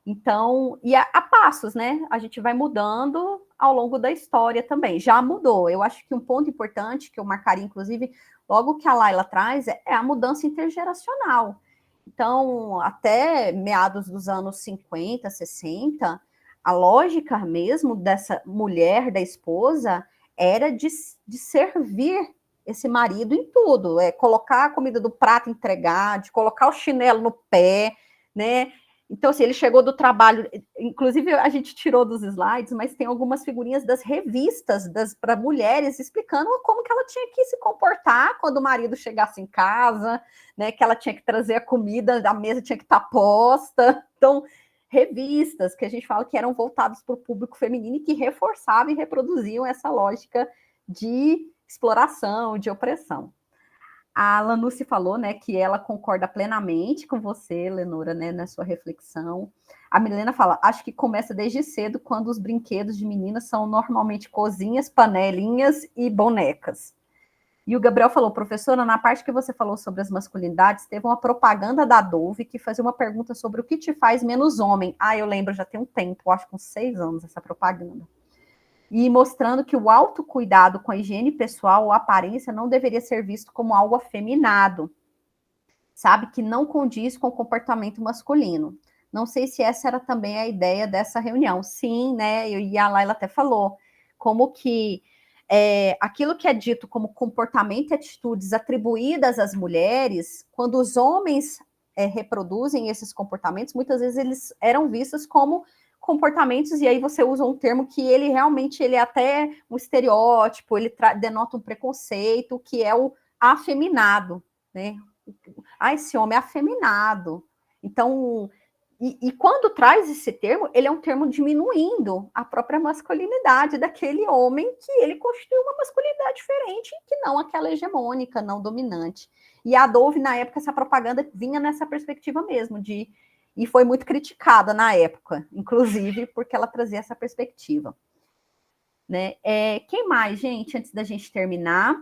Então, e a passos, né? A gente vai mudando ao longo da história também. Já mudou. Eu acho que um ponto importante que eu marcaria, inclusive, logo que a Laila traz, é a mudança intergeracional. Então, até meados dos anos 50, 60, a lógica mesmo dessa mulher, da esposa, era de servir esse marido em tudo, colocar a comida do prato, entregar, de colocar o chinelo no pé, né? Então, assim, ele chegou do trabalho, inclusive a gente tirou dos slides, mas tem algumas figurinhas das revistas para mulheres explicando como que ela tinha que se comportar quando o marido chegasse em casa, né? Que ela tinha que trazer a comida, a mesa tinha que estar posta. Então, revistas que a gente fala que eram voltadas para o público feminino e que reforçavam e reproduziam essa lógica de exploração, de opressão. A Lanucci falou, né, que ela concorda plenamente com você, Lenora, né, na sua reflexão. A Milena fala, acho que começa desde cedo, quando os brinquedos de meninas são normalmente cozinhas, panelinhas e bonecas. E o Gabriel falou, professora, na parte que você falou sobre as masculinidades, teve uma propaganda da Dove que fazia uma pergunta sobre o que te faz menos homem. Ah, eu lembro, já tem um tempo, acho que uns 6 anos, essa propaganda. E mostrando que o autocuidado com a higiene pessoal ou aparência não deveria ser visto como algo afeminado, sabe? Que não condiz com o comportamento masculino. Não sei se essa era também a ideia dessa reunião. Sim, né? E a Laila até falou, como que aquilo que é dito como comportamento e atitudes atribuídas às mulheres, quando os homens reproduzem esses comportamentos, muitas vezes eles eram vistos como comportamentos, e aí você usa um termo que ele realmente ele é até um estereótipo, ele denota um preconceito, que é o afeminado, né? Ah, esse homem é afeminado. Então, e quando traz esse termo, ele é um termo diminuindo a própria masculinidade daquele homem, que ele constitui uma masculinidade diferente, que não aquela hegemônica, não dominante. E a Dove, na época, essa propaganda vinha nessa perspectiva mesmo, e foi muito criticada na época, inclusive, porque ela trazia essa perspectiva. Né? Quem mais, gente, antes da gente terminar?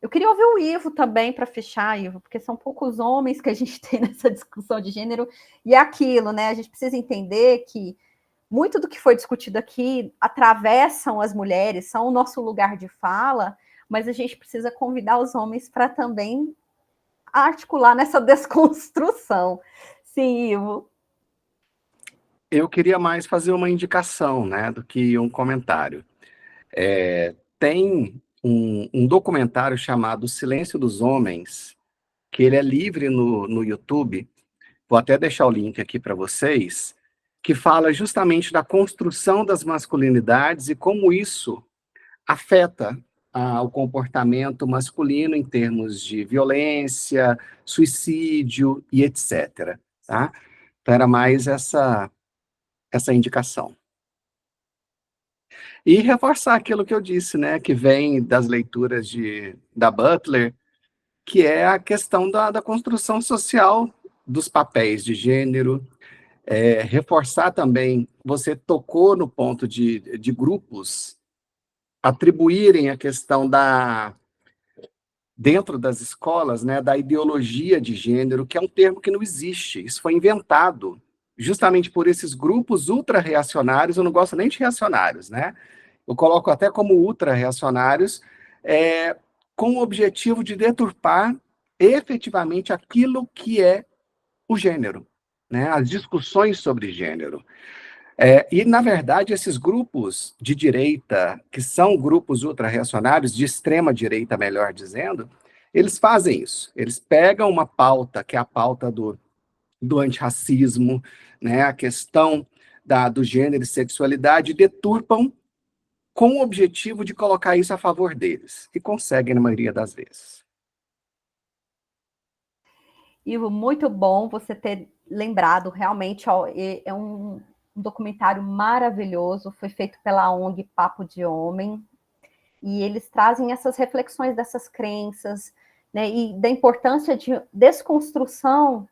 Eu queria ouvir o Ivo também, para fechar, Ivo, porque são poucos homens que a gente tem nessa discussão de gênero, e é aquilo, né? A gente precisa entender que muito do que foi discutido aqui atravessam as mulheres, são o nosso lugar de fala, mas a gente precisa convidar os homens para também articular nessa desconstrução. Sim, Ivo. Eu queria mais fazer uma indicação, né, do que um comentário. Tem um documentário chamado Silêncio dos Homens, que ele é livre no YouTube, vou até deixar o link aqui para vocês, que fala justamente da construção das masculinidades e como isso afeta o comportamento masculino em termos de violência, suicídio e etc. Tá? Então era mais essa indicação. E reforçar aquilo que eu disse, né, que vem das leituras da Butler, que é a questão da construção social dos papéis de gênero, reforçar também, você tocou no ponto de grupos atribuírem a questão dentro das escolas, né, da ideologia de gênero, que é um termo que não existe, isso foi inventado justamente por esses grupos ultra-reacionários, eu não gosto nem de reacionários, né? Eu coloco até como ultra-reacionários, com o objetivo de deturpar efetivamente aquilo que é o gênero, né? As discussões sobre gênero. E, na verdade, esses grupos de direita, que são grupos ultra-reacionários, de extrema-direita, melhor dizendo, eles fazem isso. Eles pegam uma pauta, que é a pauta do antirracismo, né, a questão do gênero e sexualidade, deturpam com o objetivo de colocar isso a favor deles. E conseguem, na maioria das vezes. Ivo, muito bom você ter lembrado, realmente, ó, é um documentário maravilhoso, foi feito pela ONG Papo de Homem, e eles trazem essas reflexões dessas crenças, né, e da importância de desconstrução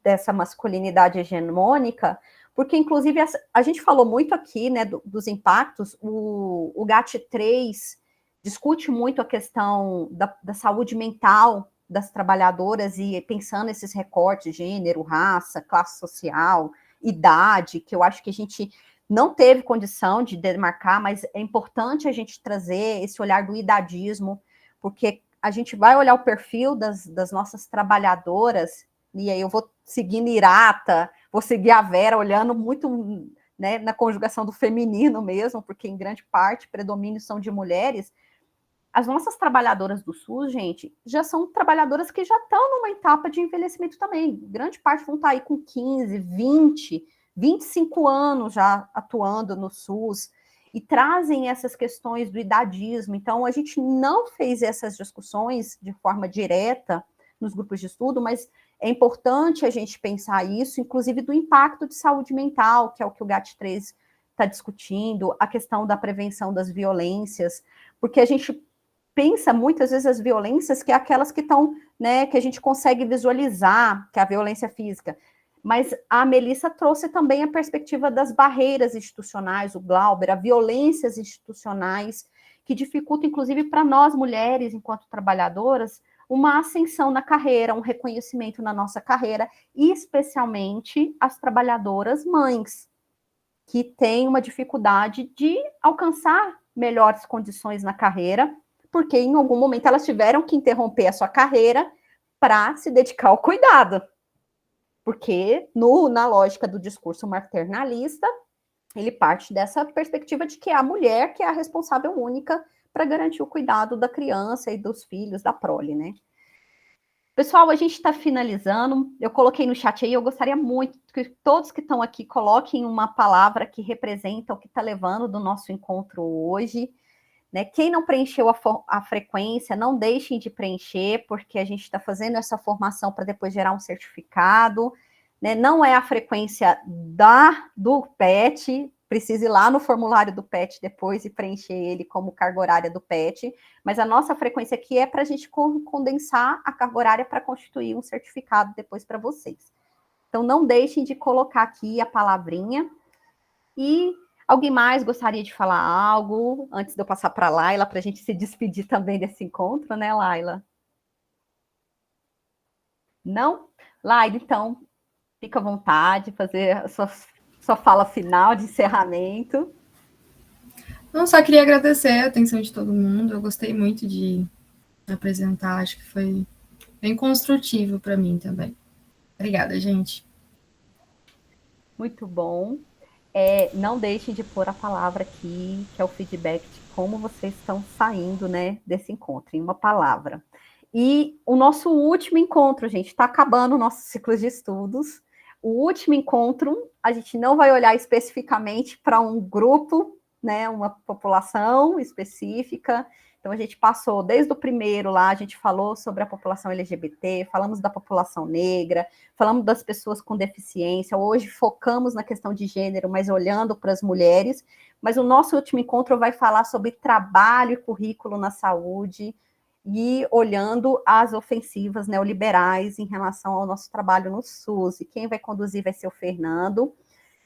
dessa masculinidade hegemônica, porque, inclusive, a gente falou muito aqui, né, dos impactos, o GAT3 discute muito a questão da saúde mental das trabalhadoras e pensando esses recortes, gênero, raça, classe social, idade, que eu acho que a gente não teve condição de demarcar, mas é importante a gente trazer esse olhar do idadismo, porque a gente vai olhar o perfil das nossas trabalhadoras, e aí eu vou seguindo Irata, vou seguir a Vera, olhando muito, né, na conjugação do feminino mesmo, porque em grande parte predomínio são de mulheres. As nossas trabalhadoras do SUS, gente, já são trabalhadoras que já estão numa etapa de envelhecimento também. Grande parte vão estar aí com 15, 20, 25 anos já atuando no SUS e trazem essas questões do idadismo. Então, a gente não fez essas discussões de forma direta nos grupos de estudo, mas é importante a gente pensar isso, inclusive do impacto de saúde mental, que é o que o GAT3 está discutindo, a questão da prevenção das violências, porque a gente pensa muitas vezes as violências que é aquelas que estão, né, que a gente consegue visualizar, que é a violência física. Mas a Melissa trouxe também a perspectiva das barreiras institucionais, o Glauber, as violências institucionais, que dificultam, inclusive, para nós mulheres, enquanto trabalhadoras, uma ascensão na carreira, um reconhecimento na nossa carreira, e especialmente as trabalhadoras mães, que têm uma dificuldade de alcançar melhores condições na carreira, porque em algum momento elas tiveram que interromper a sua carreira para se dedicar ao cuidado. Porque, na lógica do discurso maternalista, ele parte dessa perspectiva de que é a mulher que é a responsável única para garantir o cuidado da criança e dos filhos, da prole, né? Pessoal, a gente está finalizando. Eu coloquei no chat aí, eu gostaria muito que todos que estão aqui coloquem uma palavra que representa o que está levando do nosso encontro hoje. Né? Quem não preencheu a frequência, não deixem de preencher, porque a gente está fazendo essa formação para depois gerar um certificado. Né? Não é a frequência do PET, precisa ir lá no formulário do PET depois e preencher ele como carga horária do PET, mas a nossa frequência aqui é para a gente condensar a carga horária para constituir um certificado depois para vocês. Então, não deixem de colocar aqui a palavrinha. E alguém mais gostaria de falar algo antes de eu passar para a Laila, para a gente se despedir também desse encontro, né, Laila? Não? Laila, então, fica à vontade, fazer a sua fala final de encerramento. Não, só queria agradecer a atenção de todo mundo. Eu gostei muito de apresentar, acho que foi bem construtivo para mim também. Obrigada, gente. Muito bom. Não deixem de pôr a palavra aqui, que é o feedback de como vocês estão saindo, né, desse encontro, em uma palavra. E o nosso último encontro, gente, está acabando o nosso ciclo de estudos. O último encontro, a gente não vai olhar especificamente para um grupo, né, uma população específica. Então, a gente passou desde o primeiro lá, a gente falou sobre a população LGBT, falamos da população negra, falamos das pessoas com deficiência. Hoje focamos na questão de gênero, mas olhando para as mulheres. Mas o nosso último encontro vai falar sobre trabalho e currículo na saúde, e olhando as ofensivas neoliberais em relação ao nosso trabalho no SUS. E quem vai conduzir vai ser o Fernando,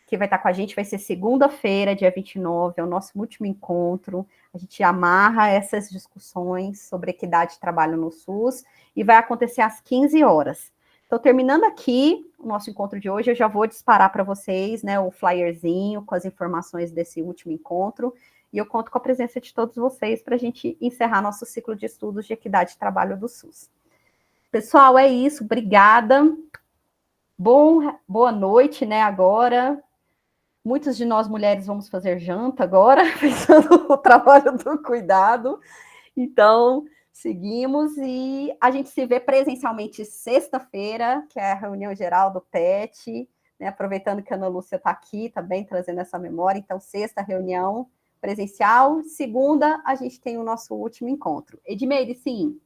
que vai estar com a gente, vai ser segunda-feira, dia 29, é o nosso último encontro. A gente amarra essas discussões sobre equidade de trabalho no SUS, e vai acontecer às 15 horas. Então, terminando aqui o nosso encontro de hoje, eu já vou disparar para vocês, né, o flyerzinho com as informações desse último encontro, e eu conto com a presença de todos vocês para a gente encerrar nosso ciclo de estudos de equidade de trabalho do SUS. Pessoal, é isso, obrigada. Boa noite, né, agora. Muitas de nós mulheres vamos fazer janta agora, pensando no trabalho do cuidado. Então, seguimos e a gente se vê presencialmente sexta-feira, que é a reunião geral do PET, né, aproveitando que a Ana Lúcia está aqui também, trazendo essa memória. Então, sexta, reunião presencial. Segunda, a gente tem o nosso último encontro. Edmeire, sim.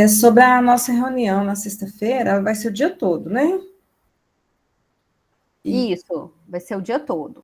Sobre a nossa reunião na sexta-feira, vai ser o dia todo, né? Isso, vai ser o dia todo.